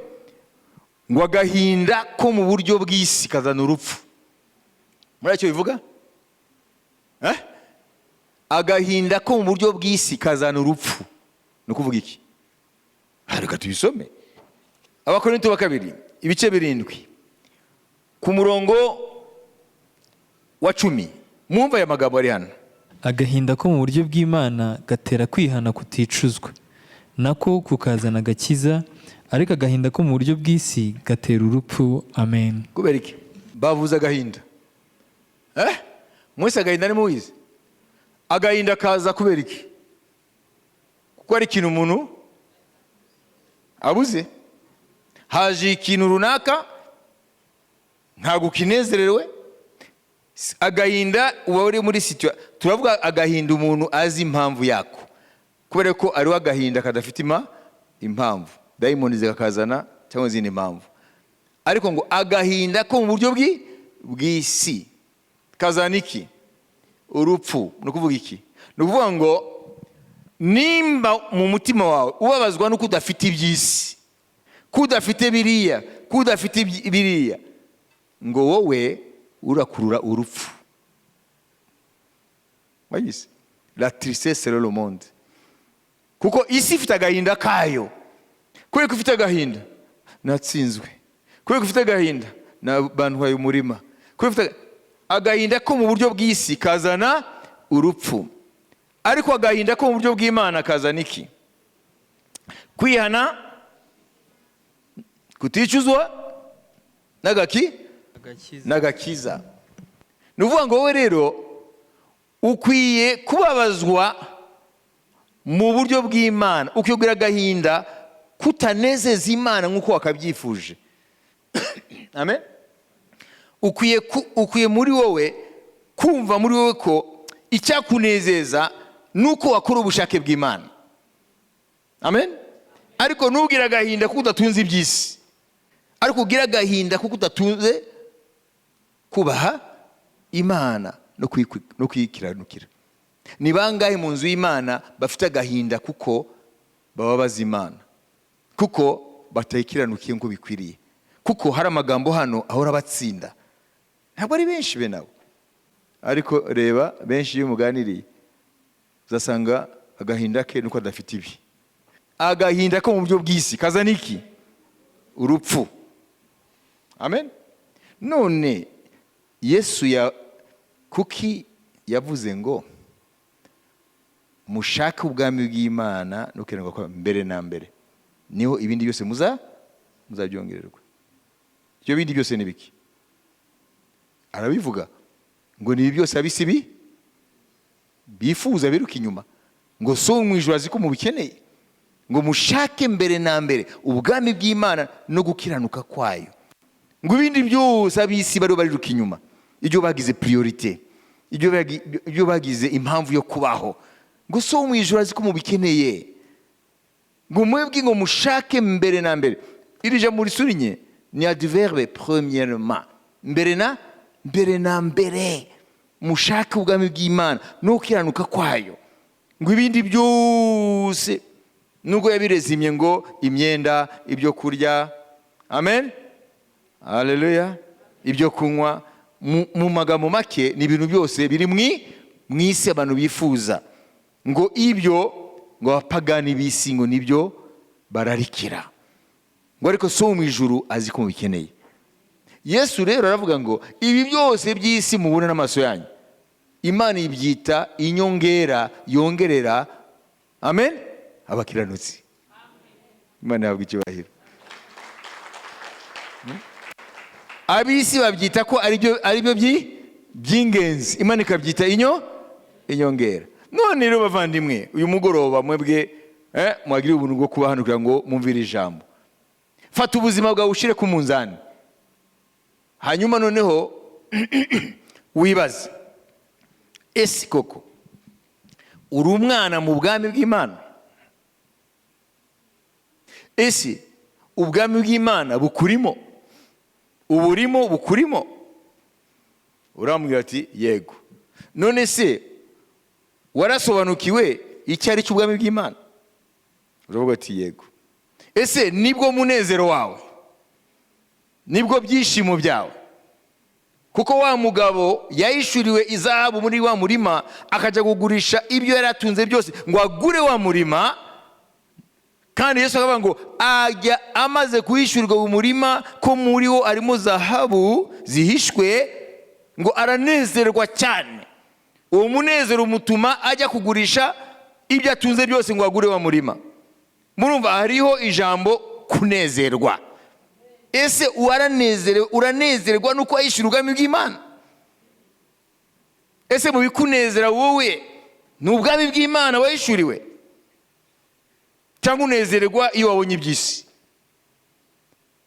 ngo agahinda ko mu buryo bw'isi kazana urupfu. Muri icyo bivuga? Agahinda ko mu buryo bw'isi kazana urupfu. Ni ukuvuga iki? Reka tubisome. Abakorinto ba kabiri ibice 7 ku murongo wa 10. Mwumva aya magambo ari hano. Agahinda ko mu buryo bw'Imana gatera kwihana kuticuzwa, nako kukazana agakiza, ariko agahinda ko mu buryo bw'isi gatera urupfu. Amen. Kubera iki bavuze agahinda? Mwese agahinda ni muwize. Agahinda kaza kubera iki? Kuko ari ikintu umuntu abuze. Haje ikintu runaka ntago kinezerewe. Agahinda uba uri muri situation, turavuga agahinda umuntu azi impamvu yako, kubera ko ari agahinda kadafite impamvu, diamond zikakazana cyangwa izindi impamvu. Ariko ngo agahinda ko mu buryo bw'isi kazana iki? Urupfu. Ni ukuvuga iki? Ni ukuvuga ngo nimba mu mutima wawe ubabazwa nuko udafite iby'isi, kudafite biriya, kudafite biriya, ngo wowe urakurura urupfu. Wayise la tristesse c'est le monde. Kuko isi ifite agahinda kayo. Kubera ko ifite agahinda natsinzwe, kubera ko ifite agahinda nabantwaye umurima, kubera agahinda ko mu buryo bw'isi kazana urupfu. Ariko agahinda ko mu buryo bw'Imana kazana iki? Kwihana, kuticuzwa, n'agakiza. Ni ukuvuga ngo wowe rero ukwiye kubabazwa mu buryo bw'Imana, ukigira agahinda kutanezeza Imana nk'uko wakabyifuje. Amen. Ukwiye muri wowe kumva muri wowe ko icyakunezeza nuko wakora ubushake bw'Imana. Amen. Ariko nugira agahinda kuko udatunze iby'isi, ariko ugira agahinda kuko udatunze kubaha Imana no kwikiranukira. Ni bangahe mu nzu y'Imana bafite agahinda kuko bababaza Imana, kuko batayikiranukiye ngo bikwiriye, kuko hari amagambo hano ahora batsinda? Ntabwo ari benshi be nabo, ariko reba benshi iyo muganiriye uzasanga agahinda ke nuko adafite ibi. Agahinda ko mu buryo bw'isi kazana iki? Urupfu. Amen. None Yesu kuki yavuze ngo mushake ubwami bw'Imana no kwirenga kwa mbere na mbere, niho ibindi byose muzabyongererwa. Ibyo bindi byose ni biki? Arabivuga ngo ni byose abisi bifuza biruka inyuma, ngo so mu ijuru azi ko mubikeneye, ngo mushake mbere na mbere ubwami bw'Imana no gukiranuka kwayo, ngo ibindi byose ab'isi bari bariruka inyuma. Ibyo bagize priorite, ibyo bagize impamvu yo kubaho, ngo so mu ijuru azi ko mubikeneye, ngo mwebwe ngo mushake mbere na mbere. Iri jambo risurinye ni adverbe premièrement, mbere na mbere mushake ubwami bw'Imana no gukiranuka kwayo, ngo ibindi byose nubwo yabirezimye ngo imyenda, ibyo kurya, amen, haleluya, ibyo kunywa, mu magambo make ni ibintu byose biri mw'isi abantu bifuza, ngo ibyo ngo abapagani b'isi ngo nibyo bararikira, ngo ariko so mu ijuru azi ko mubikeneye. Yesu rero aravuga ngo ibi byose by'isi mubona n'amaso yanyu, Imana ibyita inyongera yongerera, amen, abakiranutsi. Imana yahabwa icyubahiro. Ab'isi babyita ko ari byo by'ingenzi, Imana ikabyita inyongera. None rero bavandimwe, uyu mugoroba mwebwe mwagiriye ubuntu bwo kuba hano kugira ngo mwumvire ijambo. Fata ubuzima bwawe ushire ku munzani, hanyuma noneho wibaze, ese koko uri umwana mu bwami bw'Imana? Ese ubwami bw'Imana bukurimo? Uburimo bukurimo? Urambwira ati yego. None se warasobanukiwe icyo ari cy'ubwami bw'Imana? Uravuga ati yego. Ese nibwo munezero wawe? Nibwo byishimo byawe? Kuko wa mugabo yayishuriwe izahabu muri wa murima, akajya kugurisha ibyo yaratunze byose ngo agure wa murima, kandi Yesu akavuga ngo ajya amaze kuyishyurirwa mu murima ko muri wo arimo zahabu zihishwe, ngo aranezerwa cyane. Uwo munezero umutuma ajya kugurisha ibyo atunze byose ngo agure wa murima. Murumva hariho ijambo kunezerwa. Ese uranezerwa nuko ayishyura ubwami bw'Imana? Ese mu bikunezera wowe ni ubwami bw'Imana wayishyuriwe, cyangwa unezerwa iyo wabonye iby'isi,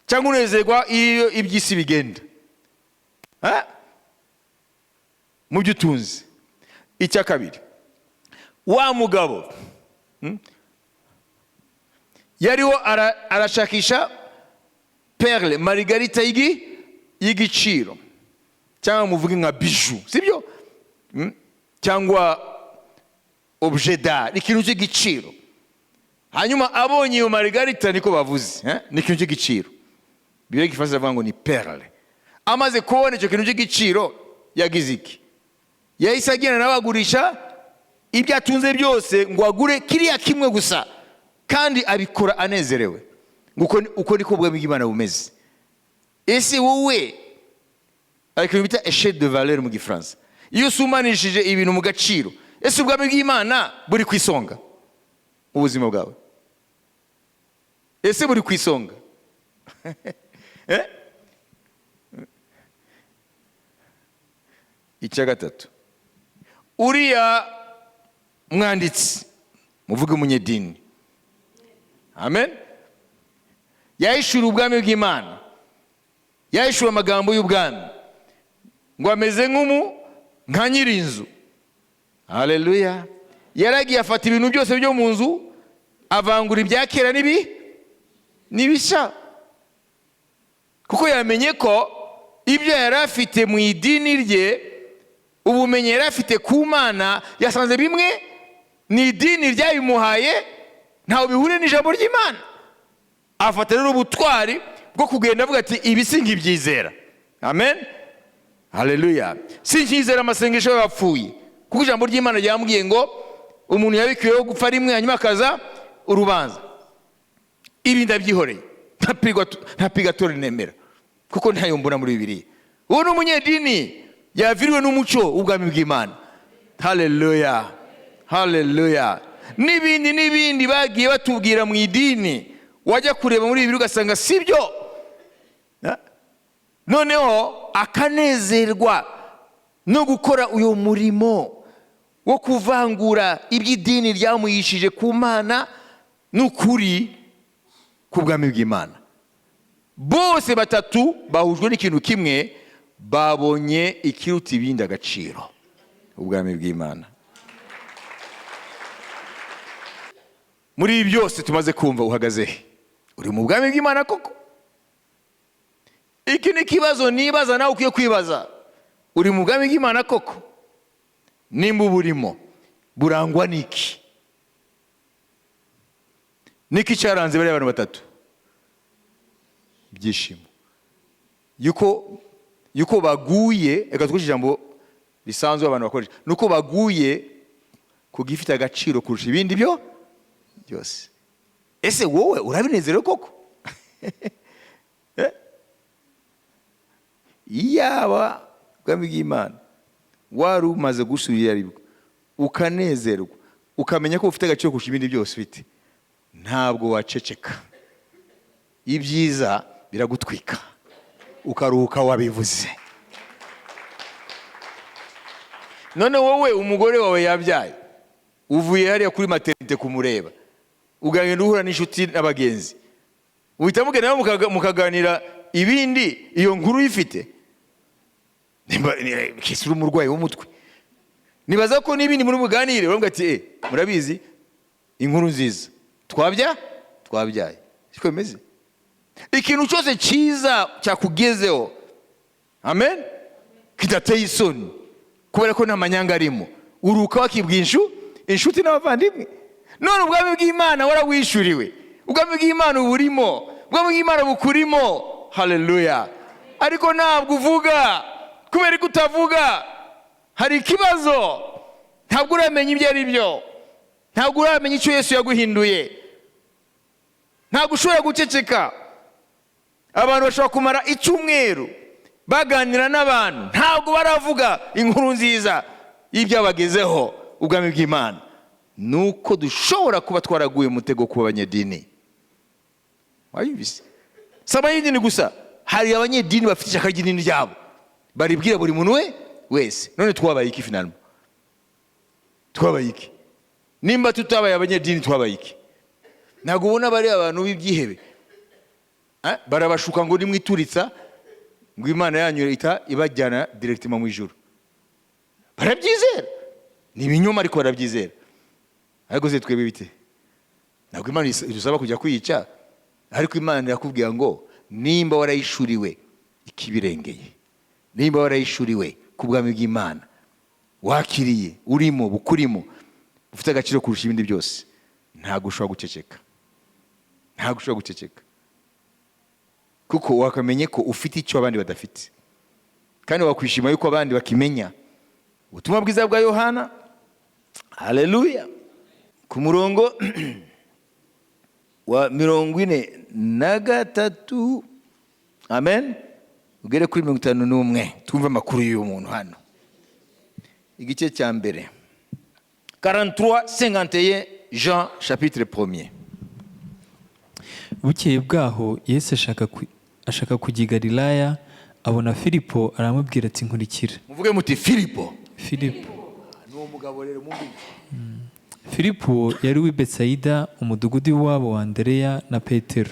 cyangwa unezerwa iyo iby'isi bigenda? Mu byo utunze. Icya kabiri, wa mugabo yariho arashakisha perle, marigarita y'igiciro, cyangwa muvuge nka bijou, sibyo? Cyangwa objet d'art, ikintu cy'igiciro. Hanyuma abonye iyo marigarita, niko bavuze, ni ikintu cy'igiciro. Bibiliya igifaransa bavuga ngo ni perle. Amaze kubona icyo kintu cy'igiciro, yagize iki? Yahise agenda n'abagurisha ibyo atunze byose ngo agure kiriya kimwe gusa, kandi abikora anezerewe. Uko niko ubwami bw'Imana bumeze. Ese wowe, ariko bita échelle de valeur mu gifaransa, iyo usumanishije ibintu mu gaciro, ese ubwami bw'Imana buri ku isonga ubuzima bwawe? Ese buri ku isonga? Icya gatatu, uriya mwanditsi, muvuge umunyedini, amen, yahishura ubwami bw'Imana, yahishura amagambo y'ubwami, ngo ameze nka nyirinzu, haleluya. Yaragiye afata ibintu byose byo mu nzu, avangura ibya kera n'ibishya, kuko yamenye ko ibyo yari afite mu idini rye, ubumenyi yari afite ku Mana, yasanze bimwe ni idini ryabimuhaye ntaho bihuriye n'ijambo ry'Imana. Afata rero ubutwari bwo kugenda avuga ati ibi sinkibyizera, amen, haleluya. Sinkizera amasengesho y'abapfuye, kuko ijambo ry'Imana ryambwiye ngo umuntu yabikwiyeho gupfa rimwe, hanyuma akaza urubanza. Ibi ndabyihoreye, nta pigatori nemera, kuko ntayo mbona muri Bibiliya. Uwo ni umunyedini yaviriwe n'umuco w'ubwami bw'Imana, haleluya, haleluya. N'ibindi bagiye batubwira mu idini, wajya kureba muri Bibiliya ugasanga sibyo. Noneho akanezerwa no gukora uyo murimo wo kuvangura iby'idini ryamuyishije ku Mana n'ukuri k'ubwami bw'Imana. Bose batatu bahujwe n'ikintu kimwe, babonye ikiruta ibindi agaciro, ubwami bw'Imana. Muri ibi byose tumaze kumva uhagaze he? Uri mu bwami bw'Imana koko? Iki ni kibazo nibaza nawe ukwiye kwibaza. Uri mu bwami bw'Imana koko? Nimba burimo burangwa niki? Niki cyaranze bari abantu batatu? Byishimo. Yuko baguye, eka twushije ijambo risanzwe abantu bakoresha. Nuko baguye ku gifite agaciro kurusha ibindi byo byose. Ese wowe urabinezerewe koko? Iyaba ubwami bw'Imana wari umaze gusubira aribwo, ukanezerwa, ukamenya ko ufite agaciro kurusha ibindi byose ufite, ntabwo waceceka. Ibyiza biragutwika, ukaruhuka wabivuze. None wowe umugore wawe yabyaye, uvuye hariya kuri maternité kumureba, ugahita uhura n'inshuti n'abagenzi, uhita mugenda mukaganira ibindi, iyo nkuru uyifite. Kisi uri umurwayi w'umutwe. Nibaza ko n'ibindi muri muganire baravuga ati murabizi inkuru nziza twabyaye. Siko bimeze? Ikintu cyose cyiza cyakugezeho, amen, kidateye isoni kubera ko nta manyanga arimo, uruka wakibwira inshuti n'abavandimwe. None ubwami bw'Imana warawishuriwe, ubwami bw'Imana uburimo, ubwami bw'Imana bukurimo. Haleluya. Ariko ntabwo uvuga, kubera ko utavuga hari ikibazo. Ntabwo uramenya ibyo ari byo, ntabwo uramenya icyo Yesu yaguhinduye, ntabwo ushobora guceceka. Abantu bashobora kumara icyumweru baganira n'abantu, ntabwo baravuga inkuru nziza y'ibyabagezeho ubwami bw'Imana. Nuko dushobora kuba twaraguye mu mutego kuba abanyedini. Wayumvise? Si abanyedini gusa, hari abanyedini bafite ishyaka ry'idini ryabo, baribwira buri muntu wese. None twabaye iki finalement? Twabaye iki? Nimba tutabaye abanyedini twabaye iki? Ntabwo ubona bari abantu b'ibyihebe barabashuka ngo nimwituritsa ngo Imana yanyu ita ibajyana directement mu ijuru. Barabyizera, ni ibinyoma ariko barabyizera. Ariko se twebwe bite? Ntabwo Imana idusaba kujya kwiyica, ariko Imana yakubwira ngo nimba warayishuriwe ikibirengeye, nimba warayishuriwe ku bwami bw'Imana, wakiriye, urimo, bukurimo, ufite agaciro kurusha ibindi byose, ntabwo ushobora guceceka. Ntabwo ushobora guceceka, kuko wakamenye ko ufite icyo abandi badafite, kandi wakwishima yuko abandi bakimenya. Ubutumwa bwiza bwa Yohana, haleluya, ku murongo wa 43, amen, ugere kuri 51. Twumva amakuru y'uyu muntu hano. Igice cya mbere 43:51, Jean chapitre 1er. Bukeye bwaho Yesu ashaka kujya i Galilaya, abona Filipo, aramubwira ati nkurikira. Muvuge muti Filipo. Ni umugabo rero mumbi. Filipo yari w'i Betsaida, umudugudu w'iwabo wa Andereya na Petero.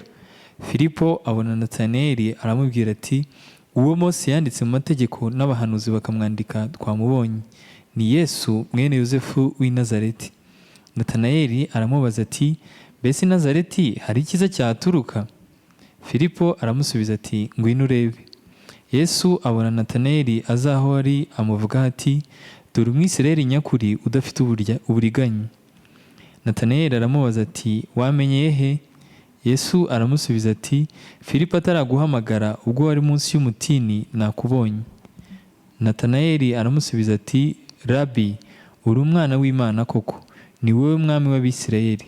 Filipo abona Natanayeli, aramubwira ati uwo Mose yanditse mu mategeko n'abahanuzi bakamwandika twamubonye, ni Yesu mwene Yosefu w'i Nazareti. Natanayeli aramubaza ati mbese i Nazareti hari icyiza cyaturuka? Filipo aramusubiza ati ngwino urebe. Yesu abona Natanayeli azi aho ari, amuvuga ati dore Umwisirayeli nyakuri udafite uburiganya. Natanayeli aramubaza ati wamenyeye he? Yesu aramusubiza ati Filipo ataraguhamagara ubwo wari munsi y'umutini nakubonye. Natanayeli aramusubiza ati Rabi, uri umwana w'Imana koko, ni wowe mwami w'Abisirayeli.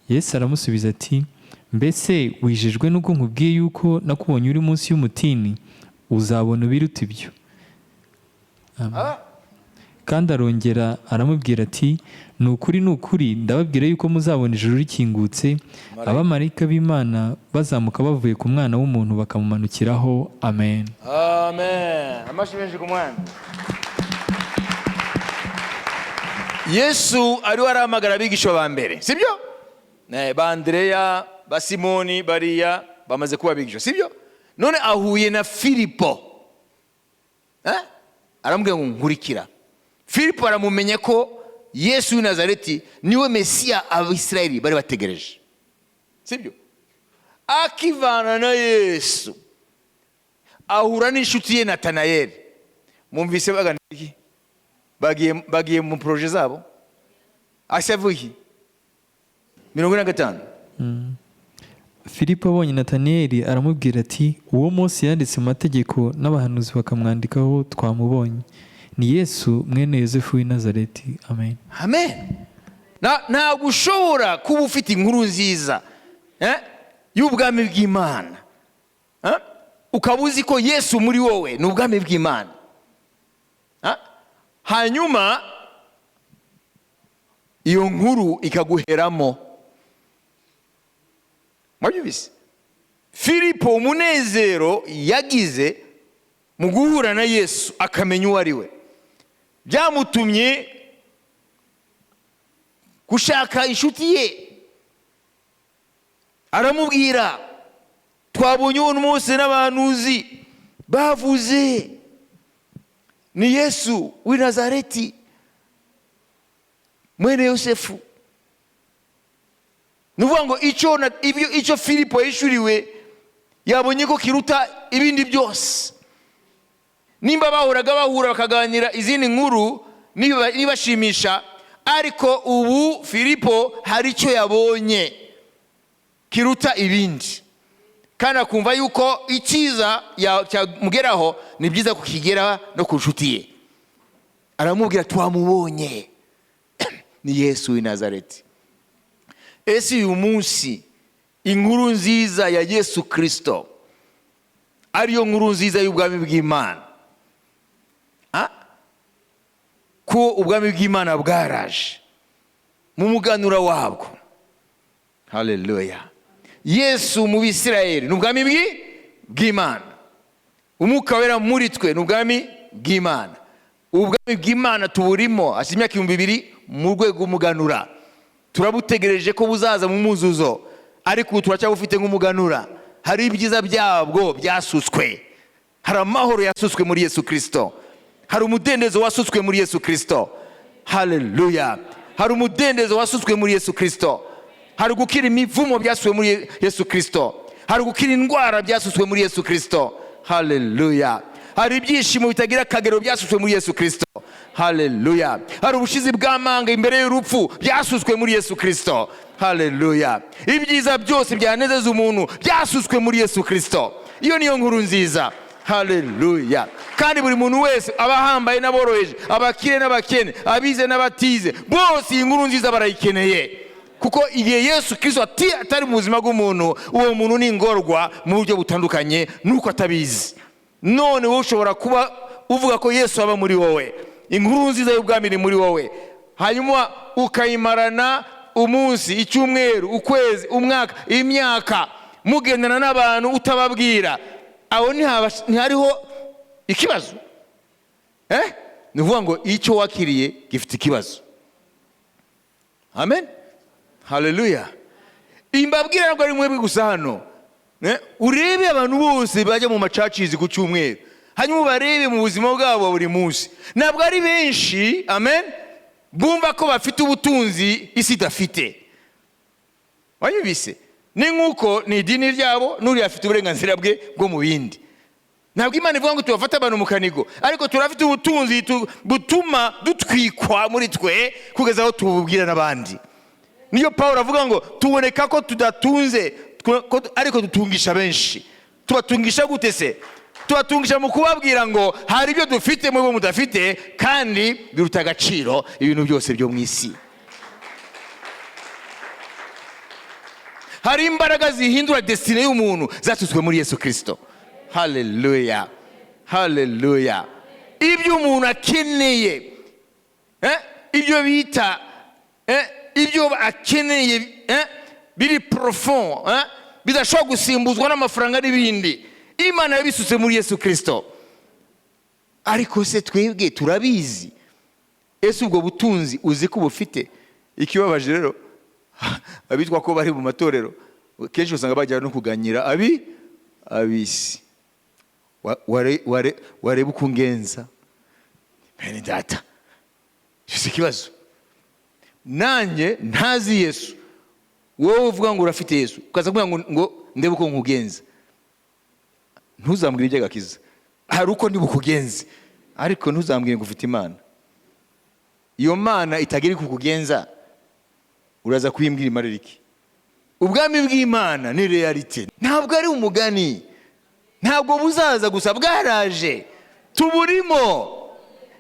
Yesu aramusubiza ati mbese wijejwe nuko nkubwiye yuko nakubonye uri munsi y'umutini? Uzabona ibiruta ibyo. Kandi arongera aramubwira ati ni ukuri ndababwira yuko muzabona ijuru rikingutse, abamarayika b'Imana bazamuka bavuye ku mwana w'umuntu bakamumanukiraho. Amen. Amen. Amashyi menshi ku mwana. Yesu ariwe arahamagara abigisha ba mbere, sibyo? ba Andreya ba Simoni bariya bamaze kuba bigisha, sibyo? None ahuye na Filipo, aramubwira ngo nkurikira. Filipo aramumenye ko Yesu w'i Nazareti niwe Mesiya Abisirayeli bari bategereje, sibyo? Akivana na Yesu ahura n'inshuti ye Natanayeli. Mumvise baganiki bagiye mu projet zabo. Asavuye 45. Filipo abonye Natanayeli aramubwira ati, uwo Mose yanditse mu mategeko n'abahanuzi bakamwandikaho twamubonye, ni Yesu mwene Yosefu w'i Nazareti. Amen. Amen. Ntabwo ushobora kuba ufite inkuru nziza y'ubwami bw'Imana ukaba uzi ko Yesu muri wowe ni ubwami bw'Imana, hanyuma iyo nkuru ikaguheramo. Mwabibise Filipo umunezero yagize mu guhura na Yesu akamenya uwo ari we, byamutumye gushaka inshuti ye. Aramubwira, twabonye uwo Mose n'abahanuzi bavuze, ni Yesu w'i Nazareti mwene Yosefu. Nuvuga ngo icyo Filipo yishuriwe yabonye ko kiruta ibindi byose. Nimba bahura bakaganira izindi nkuru nibashimisha, ariko ubu Filipo hari icyo yabonye kiruta ibindi, kandi akumva yuko icyiza cyamugeraho ni byiza kukigera no ku nshuti ye. Aramubwira, twamubonye ni Yesu w'i Nazareti. Ese uyu munsi inkuru nziza ya Yesu Kristo ariyo nkuru nziza y'ubwami bw'Imana, ko ubwami bw'Imana bwaraje mu muganura wabwo. Haleluya. Yesu mu Bisirayeli ni ubwami bw'Imana, umwuka wera muri twe ni ubwami bw'Imana. Ubwami bw'Imana tuburimo hasi imyaka 2000 mu rwego umuganura. Turabutegereje ko buzaza mu muzuzo, ariko turacyabufite nk'umuganura. Hari ibyiza byabwo byasutswe, hari amahoro yasutswe muri Yesu Kristo, hari umudendezo wasutswe muri Yesu Kristo. Haleluya. Hari umudendezo wasutswe muri Yesu Kristo, hari gukira imivumo byasutswe muri Yesu Kristo, hari gukira indwara byasutswe muri Yesu Kristo. Haleluya. Hari ibyishimo bitagira akagero byasutswe muri Yesu Kristo. Haleluya. Hari ubushizi bw'amanga imbere y'urupfu byasutswe muri Yesu Kristo. Haleluya. Ibyiza byose byanezeza umuntu byasutswe muri Yesu Kristo. Iyo niyo nkuru nziza. Haleluya. Kandi buri muntu wese, abahambaye n'aboroheje, abakire n'abakene, abize n'abatize, bose iyi nkuru nziza barayikeneye. Kuko igihe Yesu Kristo atari mu buzima bw'umuntu, uwo muntu ni ingorwa mu buryo butandukanye nuko atabizi. None wowe ushobora kuba uvuga ko Yesu aba muri wowe, inkuru nziza y'ubwami ni muri wowe, hanyuma ukayimarana umunsi, icyumweru, ukwezi, umwaka, imyaka, mugendana n'abantu utababwira, aho ntihariho ikibazo. Ni ukuvuga ngo icyo wakiriye gifite ikibazo. Amen. Haleluya. Imbabwira ntabwo ari mwebwe gusa hano. Urebe abantu bose bajya mu macacizi ku cyumweru, hanyuma ubarebe mu buzima bwabo buri munsi. Ntabwo ari benshi, amen, bumva ko bafite ubutunzi isi idafite. Wanyubise? Ni nk'uko ni idini ryabo, n'uri afite uburenganzira bwe bwo mu bindi. Ntabwo Imana ivuga ngo tubafate abantu mu kanigo, ariko turafite ubutunzi butuma dutwikwa muri twe kugeza aho tububwira n'abandi. Niyo Paulo avuga ngo tuboneka ko tudatunze, ariko dutungisha benshi. Tubatungisha gute se? Tubatungisha mu kubabwira ngo hari ibyo dufite mwebwe mudafite, kandi biruta agaciro ibintu byose byo mu isi. Hari imbaraga zihindura destiny y'umuntu zatutswe muri Yesu Kristo. Haleluya. Haleluya. Ibyo umuntu akeneye, ibyo bita ibyo akeneye biri profond, bidashobora gusimbuzwa n'amafaranga n'ibindi, Imana yabisutse muri Yesu Kristo. Ariko se twebwe turabizi? Ese ubwo butunzi uzi ko bufite? Ikibabaje rero, abitwa ko bari mu matorero kenshi usanga bajya no kuganyira abisi. Wareba uko ungenza bene data, icyo kibazo. Nanjye ntazi Yesu, wowe uvuga ngo urafite Yesu ukaza kuvuga ngo ndebe uko nkugenza, ntuzambwire iby'agakiza. Hari uko ndibukugenze, ariko ntuzambwire ngo ufite Imana. Iyo Mana itagiri kukugenza uraza kuyimbwira imarira iki? Ubwami bw'Imana ni realite, ntabwo ari umugani, ntabwo buzaza gusa, bwaraje, tuburimo.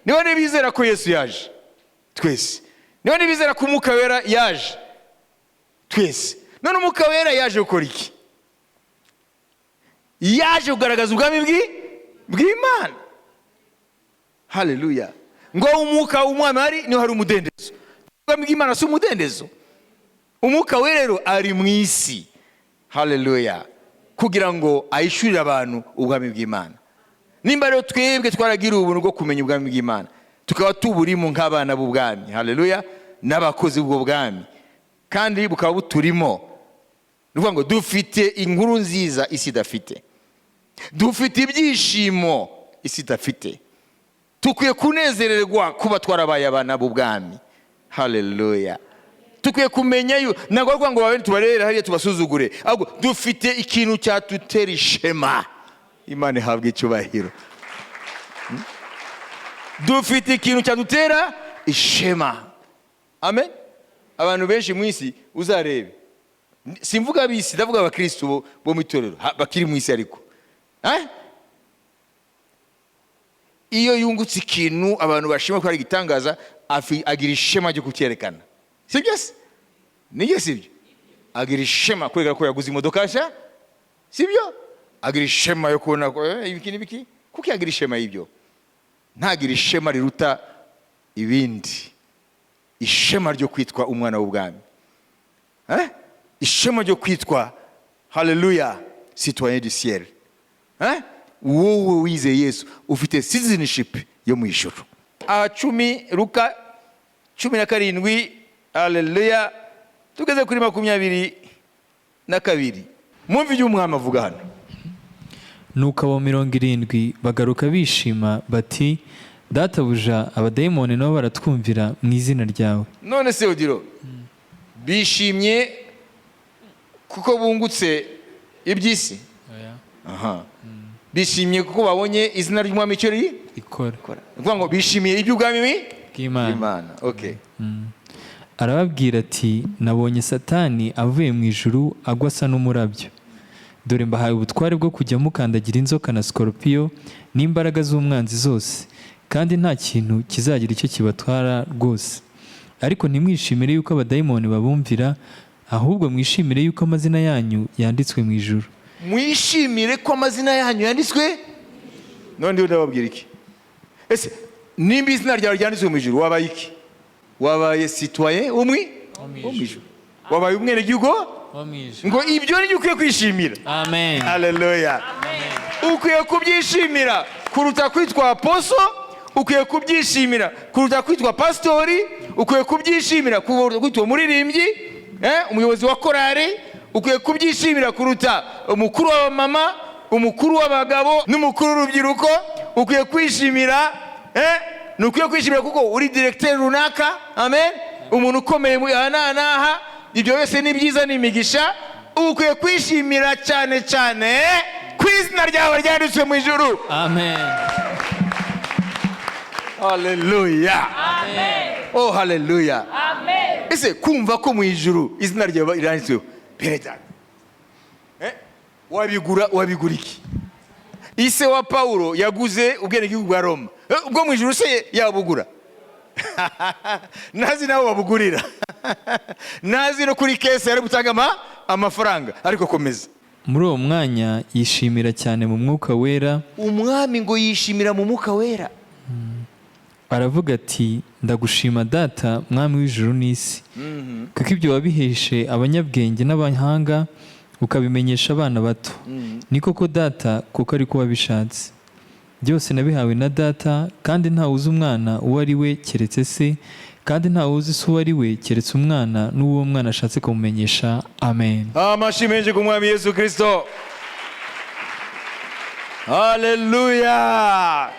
Niba nibizera ko Yesu yaje twese, niba nibizera ko Umwuka Wera yaje twese, none Umwuka Wera yaje gukora iki? Yaje kugaragaza ubwami bw'Imana. Haleluya. Ngo umwuka w'umwami ari niho hari umudendezo. Ubwami bw'Imana si umudendezo. Umwuka we rero ari mu isi, haleluya, kugira ngo ayishurire abantu ubwami bw'Imana. Nimba rero twebwe twaragira ubuntu bwo kumenya ubwami bw'Imana, tukaba tuburimo nk'abana b'ubwami, haleluya, n'abakozi b'ubwo bwami, kandi bukaba buturimo. Nuvuga ngo dufite inkuru nziza isi idafite, dufite ibyishimo isi idafite. Tukwiye kunezererwa kuba twarabaye abana b'ubwami, haleluya. Tukwiye kumenya ntabwo ngo babe tubarere hariya tubasuzugure, ahubwo dufite ikintu cyatutera ishema. Imana ihabwe icyubahiro. Dufite ikintu cyadutera ishema. Amen. Abantu benshi mu isi uzarebe, simvuga abisi, ndavuga abakristo bo mu itorero bakiri mu isi, ariko iyo yungutse ikintu abantu bashima ko ari igitangaza, agira ishema ryo kucyerekana. Sibyo se? Nije sibyo? Agira ishema kwegera ko yaguze imodoka nshya, sibyo? Agira ishema yo kubona ko ibiki kuko yagira ishema y'ibyo. Ntagira ishema riruta ibindi, ishema ryo kwitwa umwana w'ubwami, ishema ryo kwitwa, haleluya, citoyen du ciel. Wowe wizeye Yesu ufite citizenship yo mu ijuru. 10 Luka 17, haleluya, tugeze kuri 22. Mwumva ibyo umwami avuga hano. Nuko abo 70 bagaruka bishima bati, databuja, abadayimoni nabo baratwumvira mu izina ryawe. None se Odiro, bishimye kuko bungutse iby'isi? Aha. Bishimye kuko babonye izina ry'umwami icyo rikora. Kuvuga ngo bishimiye iby'ubwami bw'Imana. Okay. Arababwira ati, nabonye Satani avuye mu ijuru agwa asa n'umurabyo. Dore mbahaye ubutware bwo kujya mukandagira inzoka na skoropiyo n'imbaraga z'umwanzi zose, kandi nta kintu kizagira icyo kibatwara rwose. Ariko ntimwishimire yuko abadayimoni babumvira, ahubwo mwishimire yuko amazina yanyu yanditswe mu ijuru. Mwishimire ko amazina yanyu yanditswe. None ndiho ndababwira iki? Ese nimba izina ryawe ryanditswe mu ijuru, wabaye iki? Wabaye citoyen umwe wo mu ijuru, wabaye umwene gihugu ngo ibyo ni ukwiye kwishimira. Amen. Haleluya. Ukwiye kubyishimira kuruta kwitwa aposo, ukwiye kubyishimira kuruta kwitwa pastori, ukwiye kubyishimira kuruta kwitwa umuririmbyi, umuyobozi wa korari, ukwiye kubyishimira kuruta umukuru w'abamama, umukuru w'abagabo n'umukuru w'urubyiruko. Ukwiye kwishimira, nukwiye kwishimira kuko uri directeur runaka. Amen. Umuntu ukomeye mu aha, ibyo byose ni byiza, ni imigisha. Ukwiye kwishimira cyane cyane ku izina ryawe ryanditswe mu ijuru. Amen. Haleluya. Amen. Oh, haleluya. Amen. Ese kumva ko mu ijuru izina ryawe ryanditswe, perezida, wabigura iki? Ise wa Paulo yaguze ubwenegihugu bwa Roma, ubwo mu ijuru se yabugura? Nazi nabo babugurira. Nazi no kuri kese yari gutanga amafaranga, ariko komeza. Muri uwo mwanya yishimira cyane mu mwuka wera. Umwami ngo yishimira mu mwuka wera. Aravuga ati, ndagushima data, mwami w'ijuru n'isi, kuko ibyo wabiheshe abanyabwenge n'abahanga, ukabimenyesha abana bato. Ni koko data, kuko ariko wabishatse. Byose nabihawe na data, kandi ntawe uzi umwana uwo ari we keretse se, kandi nta wuzi se uwo ari we keretse umwana n'uwo mwana ashatse kumumenyesha. Amen. Amashyi menshi ku mwami Yesu Kristo. Haleluya.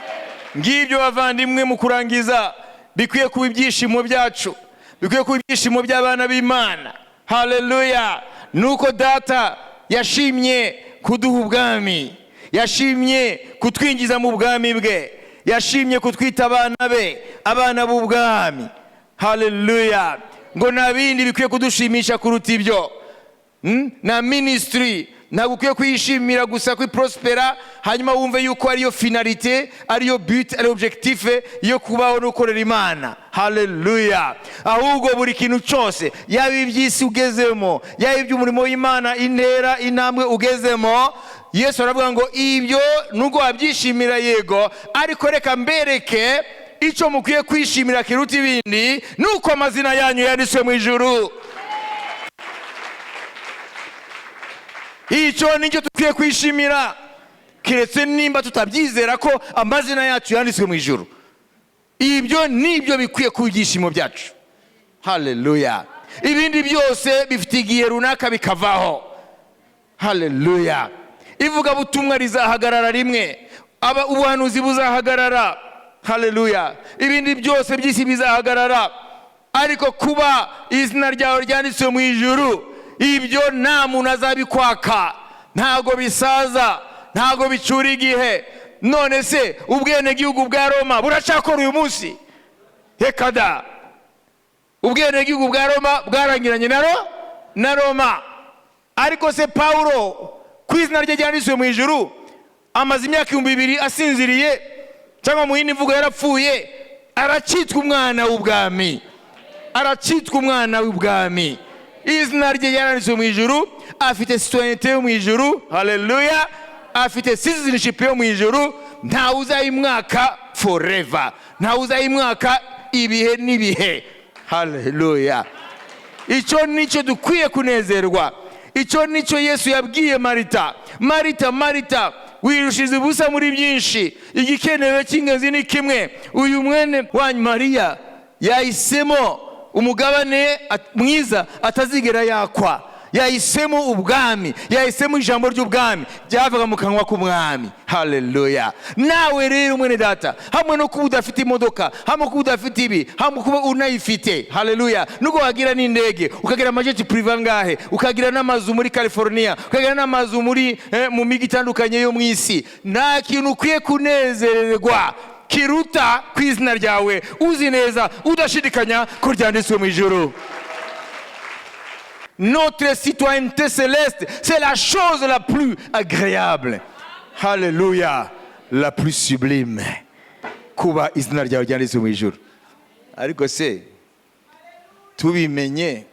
Ngibyo bavandimwe, mu kurangiza bikwiye kuba ibyishimo byacu, bikwiye kuba ibyishimo by'abana b'Imana. Haleluya. Nuko data yashimye kuduha ubwami, yashimye kutwinjiza mu bwami bwe, yashimye kutwita abana be, abana b'ubwami. Haleluya. Ngo nta bindi bikwiye kudushimisha kuruta ibyo. Na ministry ntabwo ukwiye kuyishimira gusa kwiprospera hanyuma wumve yuko ariyo finalité, ariyo but, ariyo objectif yo kubaho no gukorera Imana. Haleluya. Ahubwo buri kintu cyose, yaba iby'isi ugezemo, yaba iby'umurimo w'Imana, intera intambwe ugezemo, Yesu aravuga ngo ibyo nubwo wabyishimira yego, ariko reka mbereke icyo mukwiye kwishimira kiruta ibindi, nuko amazina yanyu yanditswe mu ijuru. Icyo nicyo tukwiye kwishimira, keretse nimba tutabyizera ko amazina yacu yanditswe mu ijuru. Ibyo nibyo bikwiye kuba ibyishimo byacu. Haleluya. Ibindi byose bifite igihe runaka bikavaho. Haleluya. Ivuga butumwa rizahagarara rimwe, ubuhanuzi buzahagarara. Haleluya. Ibindi byose by'isi bizahagarara, ariko kuba izina ryawe ryanditswe mu ijuru, ibyo nta muntu azabikwaka, ntago bisaza, ntago bicura igihe. None se ubwenegihugu bwa Roma buracakora uyu munsi? Hekada. Ubwenegihugu bwa Roma bwarangiranye na Roma. Ariko se Paulo ku izina rye ryanditswe mu ijuru amaze imyaka 2000 asinziriye, cyangwa mu yindi mvugo yarapfuye, aracitwa umwana w'ubwami, aracitwa umwana w'ubwami. Izina rye ryanditswe mu ijuru, afite citoyenneté yo mu ijuru. Haleluya. Afite citizenship yo mu ijuru. Nta uzayimwaka forever, nta uzayimwaka ibihe n'ibihe. Haleluya. Icyo nicyo dukwiye kunezerwa. Icyo nicyo Yesu yabwiye Marita. Marita, wirushize ubusa muri byinshi, igikenewe cy'ingenzi ni kimwe. Uyu mwene wanyu Mariya yahisemo umugabane mwiza atazigera yakwa. Yahisemo ubwami, yahisemo ijambo ry'ubwami ryavaga mu kanwa k'umwami. Haleluya. Nawe rero mwene data, hamwe no kuba udafite imodoka, hamwe kuba udafite ibi, hamwe kuba unayifite, haleluya, nuko wagira n'indege, ukagira amajeti privé ngahe, ukagira n'amazu muri California, ukagira n'amazu muri mu migi itandukanye yo mu isi, nta kintu ukwiye kunezererwa kiruta ku izina ryawe uzi neza udashidikanya ko ryanditswe mu ijuru. Notre citoyenneté céleste, c'est la chose la plus agréable. Haleluya. La plus sublime. Kuba izina ryawe ryanditswe mu ijuru. Ariko se tubimenye,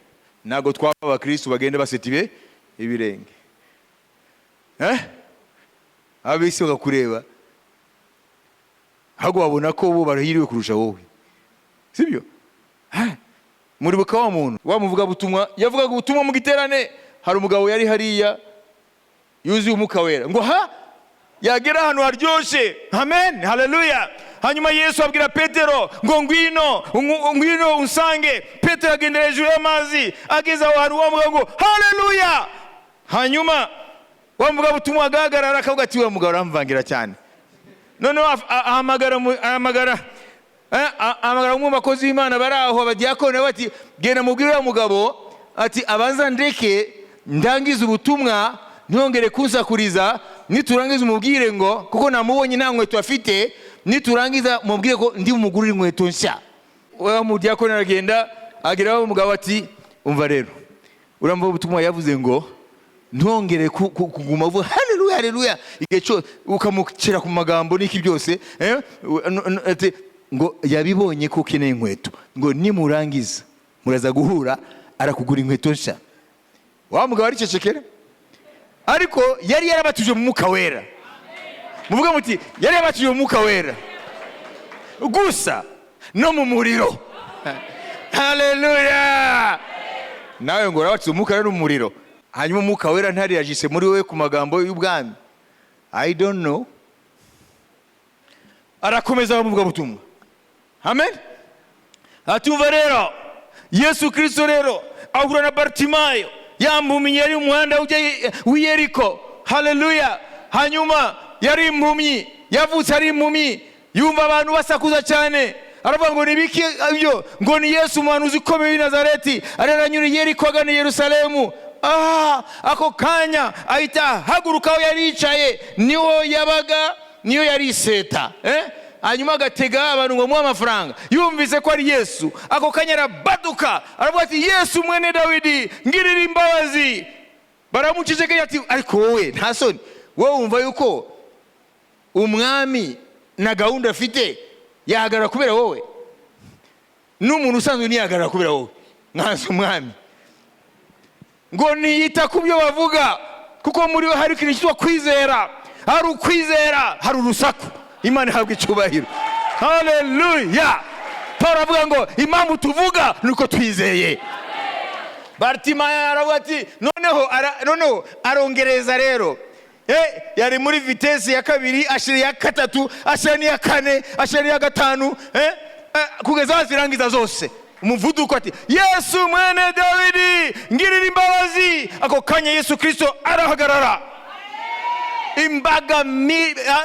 ntago twaba abakristo bagende basetibe ibirenge. Abisi bakakureba, ahubwo babona ko bo barahiriwe kurusha wowe. Sibyo? Muribuka wa muntu wamuvuga butumwa, yavugaga ubutumwa mu giterane, hari umugabo yari hariya yuzuye umwuka wera, ngo yagera ahantu haryoshye. Amen. Haleluya. Hanyuma Yesu abwira Petero ngo ngwino unsange. Petero agendera hejuru y'amazi, ageze aho hantu wamuvuga ngo haleluya. Hanyuma wamuvuga butumwa agahagarara, akavuga ati wa mugabo aramvangira cyane. Noneho ahamagara mu bakozi b'Imana bari aho, abadiyakoni bati genda mubwire wa mugabo ati abanza ndeke ndangiza ubutumwa, ntongere kunsakuriza, niturangiza umubwire ngo kuko namubonye nta nkweto afite, niturangiza mubwire ko ndi umugurira inkweto nshya. Wa mudiyakoni aragenda agera wa mugabo ati umva rero, uramva ubutumwa yavuze ngo ntongere kuguma uvuga haleluya haleluya igihe cyo ukamukira ku magambo n'iki byose, ngo yabibonye ko ukeneye inkweto, ngo nimurangiza muraza guhura arakugura inkweto nshya. Wa mugabo aricecekera, ariko yari yarabatuje mu mwuka wera. Muvuga muti yari yabatuje mu mwuka wera gusa no mu muriro. Haleluya. Nawe ngo urabatuje mu mwuka wera n'umuriro, hanyuma umwuka wera ntari yajise muri wowe ku magambo y'ubwami. I don't know. Arakomeza bamuvuga butumwa. Amen. atumva rero Yesu Kristo rero ahura na Bartimayo yampumyi yari umuhanda w'Yeriko. Haleluya. Hanyuma yari impumyi, yavutse ari impumyi, yumva abantu basakuza cyane, aravuga ngo nibiki ibyo, ngo ni Yesu umuhanuzi ukomeye w'i Nazareti araranyura Yeriko agana Yerusalemu. Ako kanya ahita haguruka aho yari yicaye, niho yabaga, niyo yari iseta. Hanyuma agatega abantu ngo muhe amafaranga. Yumvise ko ari Yesu, ako kanya arabaduka aravuga ati Yesu mwene Dawidi ngirira imbabazi. Baramucecekeye ati ariko wowe nta soni, wowe wumva yuko umwami na gahunda afite yahagarara kubera wowe? N'umuntu usanzwe ntiyahagarara kubera wowe nkanze umwami. Ngo niyita ku byo bavuga, kuko muri we hari ikintu cyitwa kwizera. Hari ukwizera, hari urusaku. Imana ihabwa icyubahiro. Haleluya. Paulo avuga ngo impamvu tuvuga nuko twizeye. Bartimayo aravuga ati noneho arongereza rero. Yari muri vitesi ya kabiri, ashira ya gatatu, ashira ni ya kane, ashira ni ya gatanu, kugeza azirangiza zose. Umuvuduko ati Yesu mwene Dawidi ngirira imbabazi. Ako kanya Yesu Kristo arahagarara. Imbaga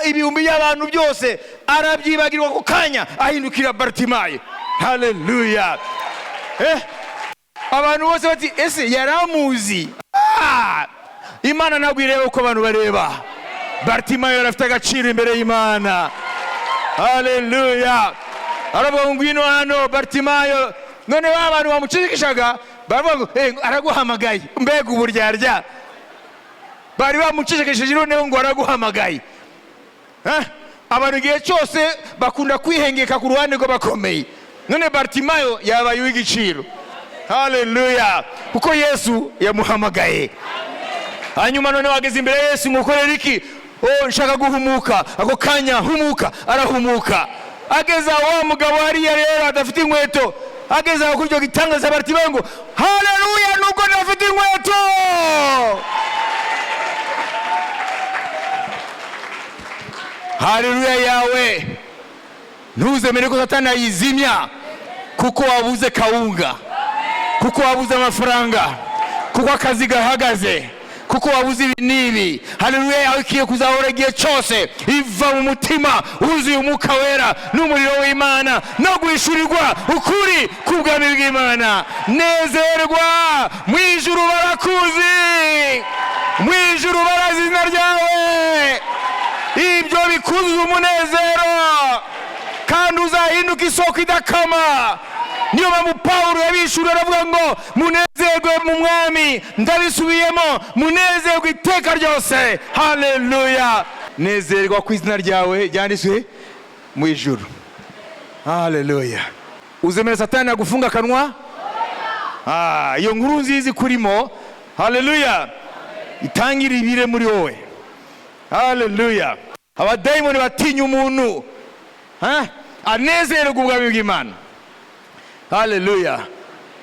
ibihumbi y'abantu byose arabyibagirwa ako kanya, ahindukira Bartimayo. Haleluya. Abantu bose bati ese yaramuzi? Imana ntabwo ireba uko abantu bareba. Bartimayo arafite agaciro imbere y'Imana. Haleluya. Aravuga ngo ngwino hano Bartimayo. None abantu bamucecekeshaga baravuga ngo araguhamagaye. Mbega uburyarya. Bari bamucecekesheje noneho ngo araguhamagaye. Abantu igihe cyose bakunda kwihengeka ku ruhande ngo bakomeye. None Bartimayo yabaye uw'igiciro. Haleluya. Kuko Yesu yamuhamagaye. Hanyuma none wageze imbere Yesu ngo ukorere iki? Nshaka guhumuka. Ako kanya humuka, arahumuka. Ageza wa mugabo hariya rero adafite inkweto, ageza kuri cyo gitangaza Bartimayo ngo haleluya, nuko ndafite inkweto. Haleluya yawe ntuzemere ko Satani ayizimya, kuko wabuze kawunga, kuko wabuze amafaranga, kuko akazi gahagaze, kuko wabuze ibi n'ibi. Haleluya yawe ikiye kuzahora igihe cyose iva mu mutima wuzuye umwuka wera n'umuriro w'Imana no guhishurirwa ukuri k'ubwami bw'Imana. Nezerwa, mu ijuru barakuzi, mu ijuru barazi izina ryawe. Ibyo bikuzuza umunezero kandi uzahinduka isoko idakama. Niyo mpamvu Paulo yabishura aravuga ngo munezerwe mu mwami, ndabisubiyemo munezerwe iteka ryose. Haleluya. Nezerwa ku izina ryawe ryanditswe mu ijuru. Haleluya. Uzemera Satani agufunga kanwa? Iyo nkuru nziza kurimo. Haleluya. Itangira ibire muri wowe. Haleluya. Abadayimoni batinya umuntu anezerwa ubwami bw'Imana. Haleluya.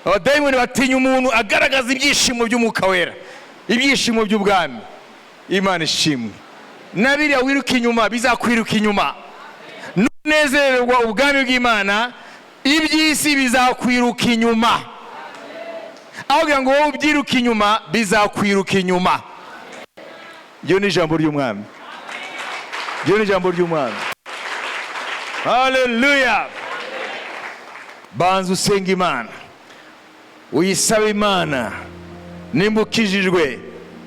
Abadayimoni batinya umuntu agaragaza ibyishimo by'umwuka wera, ibyishimo by'ubwami. Imana ishimwe. Nabiriya wiruka inyuma bizakwiruka inyuma. Nunezerwa ubwami bw'Imana, iby'isi bizakwiruka inyuma. Aho ngo wowe ubyiruka inyuma bizakwiruka inyuma. Iyo ni ijambo ry'umwami. Iyo ni ijambo ry'umwami. Haleluya. Banza usenga Imana, uyisaba Imana. Nimba ukijijwe,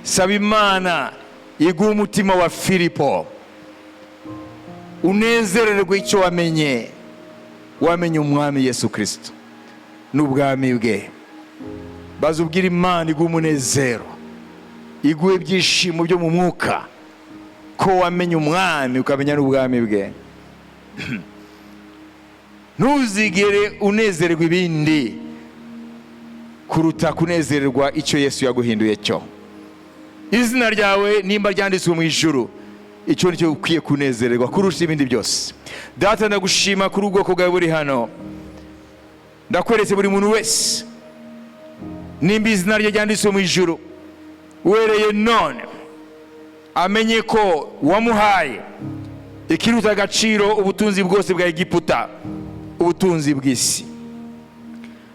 saba Imana iguha umutima wa Filipo, unezererwe icyo wamenye. Wamenye umwami Yesu Kristo n'ubwami bwe. Baza ubwira Imana iguha umunezero, iguha ibyishimo byo mu mwuka, ko wamenye umwami ukamenya n'ubwami bwe. Ntuzigere unezererwa ibindi kuruta kunezererwa icyo Yesu yaguhinduye cyo. Izina ryawe nimba ryanditswe mu ijuru, icyo nicyo ukwiye kunezererwa kurusha ibindi byose. Data, ndagushima kuri ubwoko bwawe buri hano. Ndakweretse buri muntu wese nimba izina rye ryanditswe mu ijuru, uhereye none amenye ko wamuhaye ikiruta agaciro ubutunzi bwose bwa Egiputa, ubutunzi bw'isi.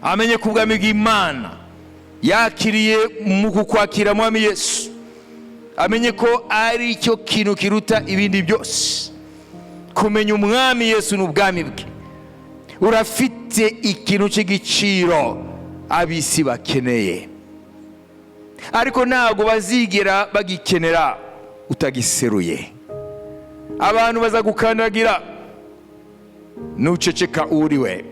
amenye ko ubwami bw'Imana yakiriye mu kukwakira mwami Yesu, amenye ko ari cyo kintu kiruta ibindi byose. Kumenya umwami Yesu n'ubwami bwe, urafite ikintu cy'igiciro abisi bakeneye, ariko ntabwo bazigera bagikenera utagiseruye. Abantu bazagukandagira nuceceka uriwe.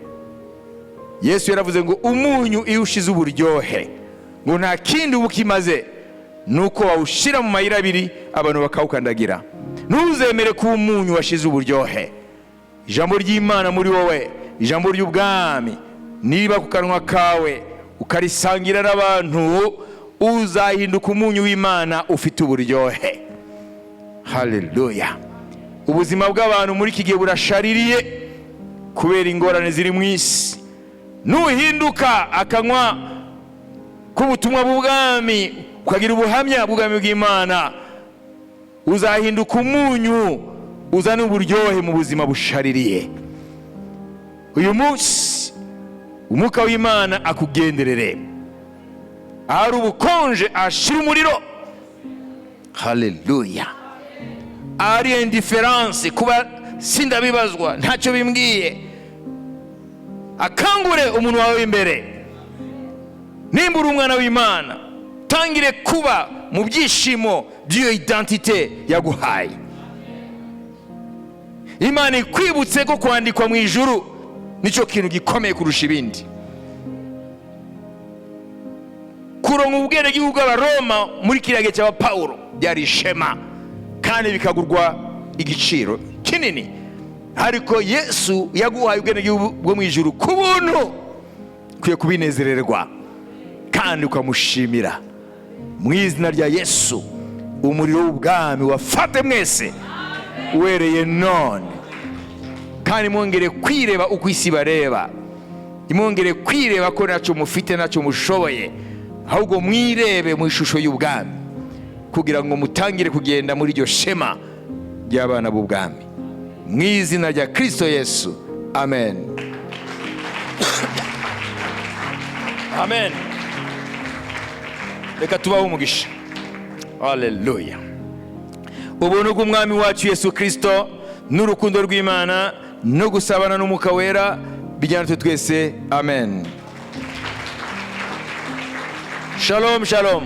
Yesu yaravuze ngo umunyu iyo ushize uburyohe ngo nta kindi ubukimaze nuko wawushira mu mayira abiri abantu bakawukandagira. Ntuzemere ko umunyu washize uburyohe. Ijambo ry'Imana muri wowe, ijambo ry'ubwami niba ku kanwa kawe ukarisangira n'abantu, uzahinduka umunyu w'Imana ufite uburyohe. Haleluya. Ubuzima bw'abantu muri iki gihe burashaririye kubera ingorane ziri mu isi. Nuhinduka akanwa k'ubutumwa bw'ubwami, ukagira ubuhamya bw'ubwami bw'Imana, uzahinduka umunyu uzana uburyohe mu buzima bushaririye. Uyu munsi umwuka w'Imana akugenderere. Ahari ubukonje ashira umuriro. Haleluya. Ahari indiference, kuba sindabibazwa ntacyo bimbwiye, akangure umuntu wawe imbere. Nimba uri umwana w'Imana, tangire kuba mu byishimo by'iyo identite yaguhaye. Imana ikwibutse ko kwandikwa mu ijuru nicyo kintu gikomeye kurusha ibindi. Kuronka ubwenegihugu bw'Abaroma muri kiriya gihe cya Pawulo byari ishema kandi bikagurwa igiciro kinini, ariko Yesu yaguhaye ubwenegihugu bwo mu ijuru ku buntu. Kwiye kubinezererwa kandi ukamushimira. Mu izina rya Yesu, umuriro w'ubwami wafate mwese uhereye none, kandi mwongere kwireba uko isi bareba. Imwongere kwireba ko ntacyo mufite ntacyo mushoboye, ahubwo mwirebe mu ishusho y'ubwami, kugira ngo mutangire kugenda muri iryo shema ry'abana b'ubwami. Mu izina rya Kristo Yesu, amen. Amen. Reka tubaho umugisha. Haleluya. Ubuntu bw'umwami wacu Yesu Kristo n'urukundo rw'Imana no gusabana n'Umwuka Wera bijyana twese. Amen. Shalom, shalom.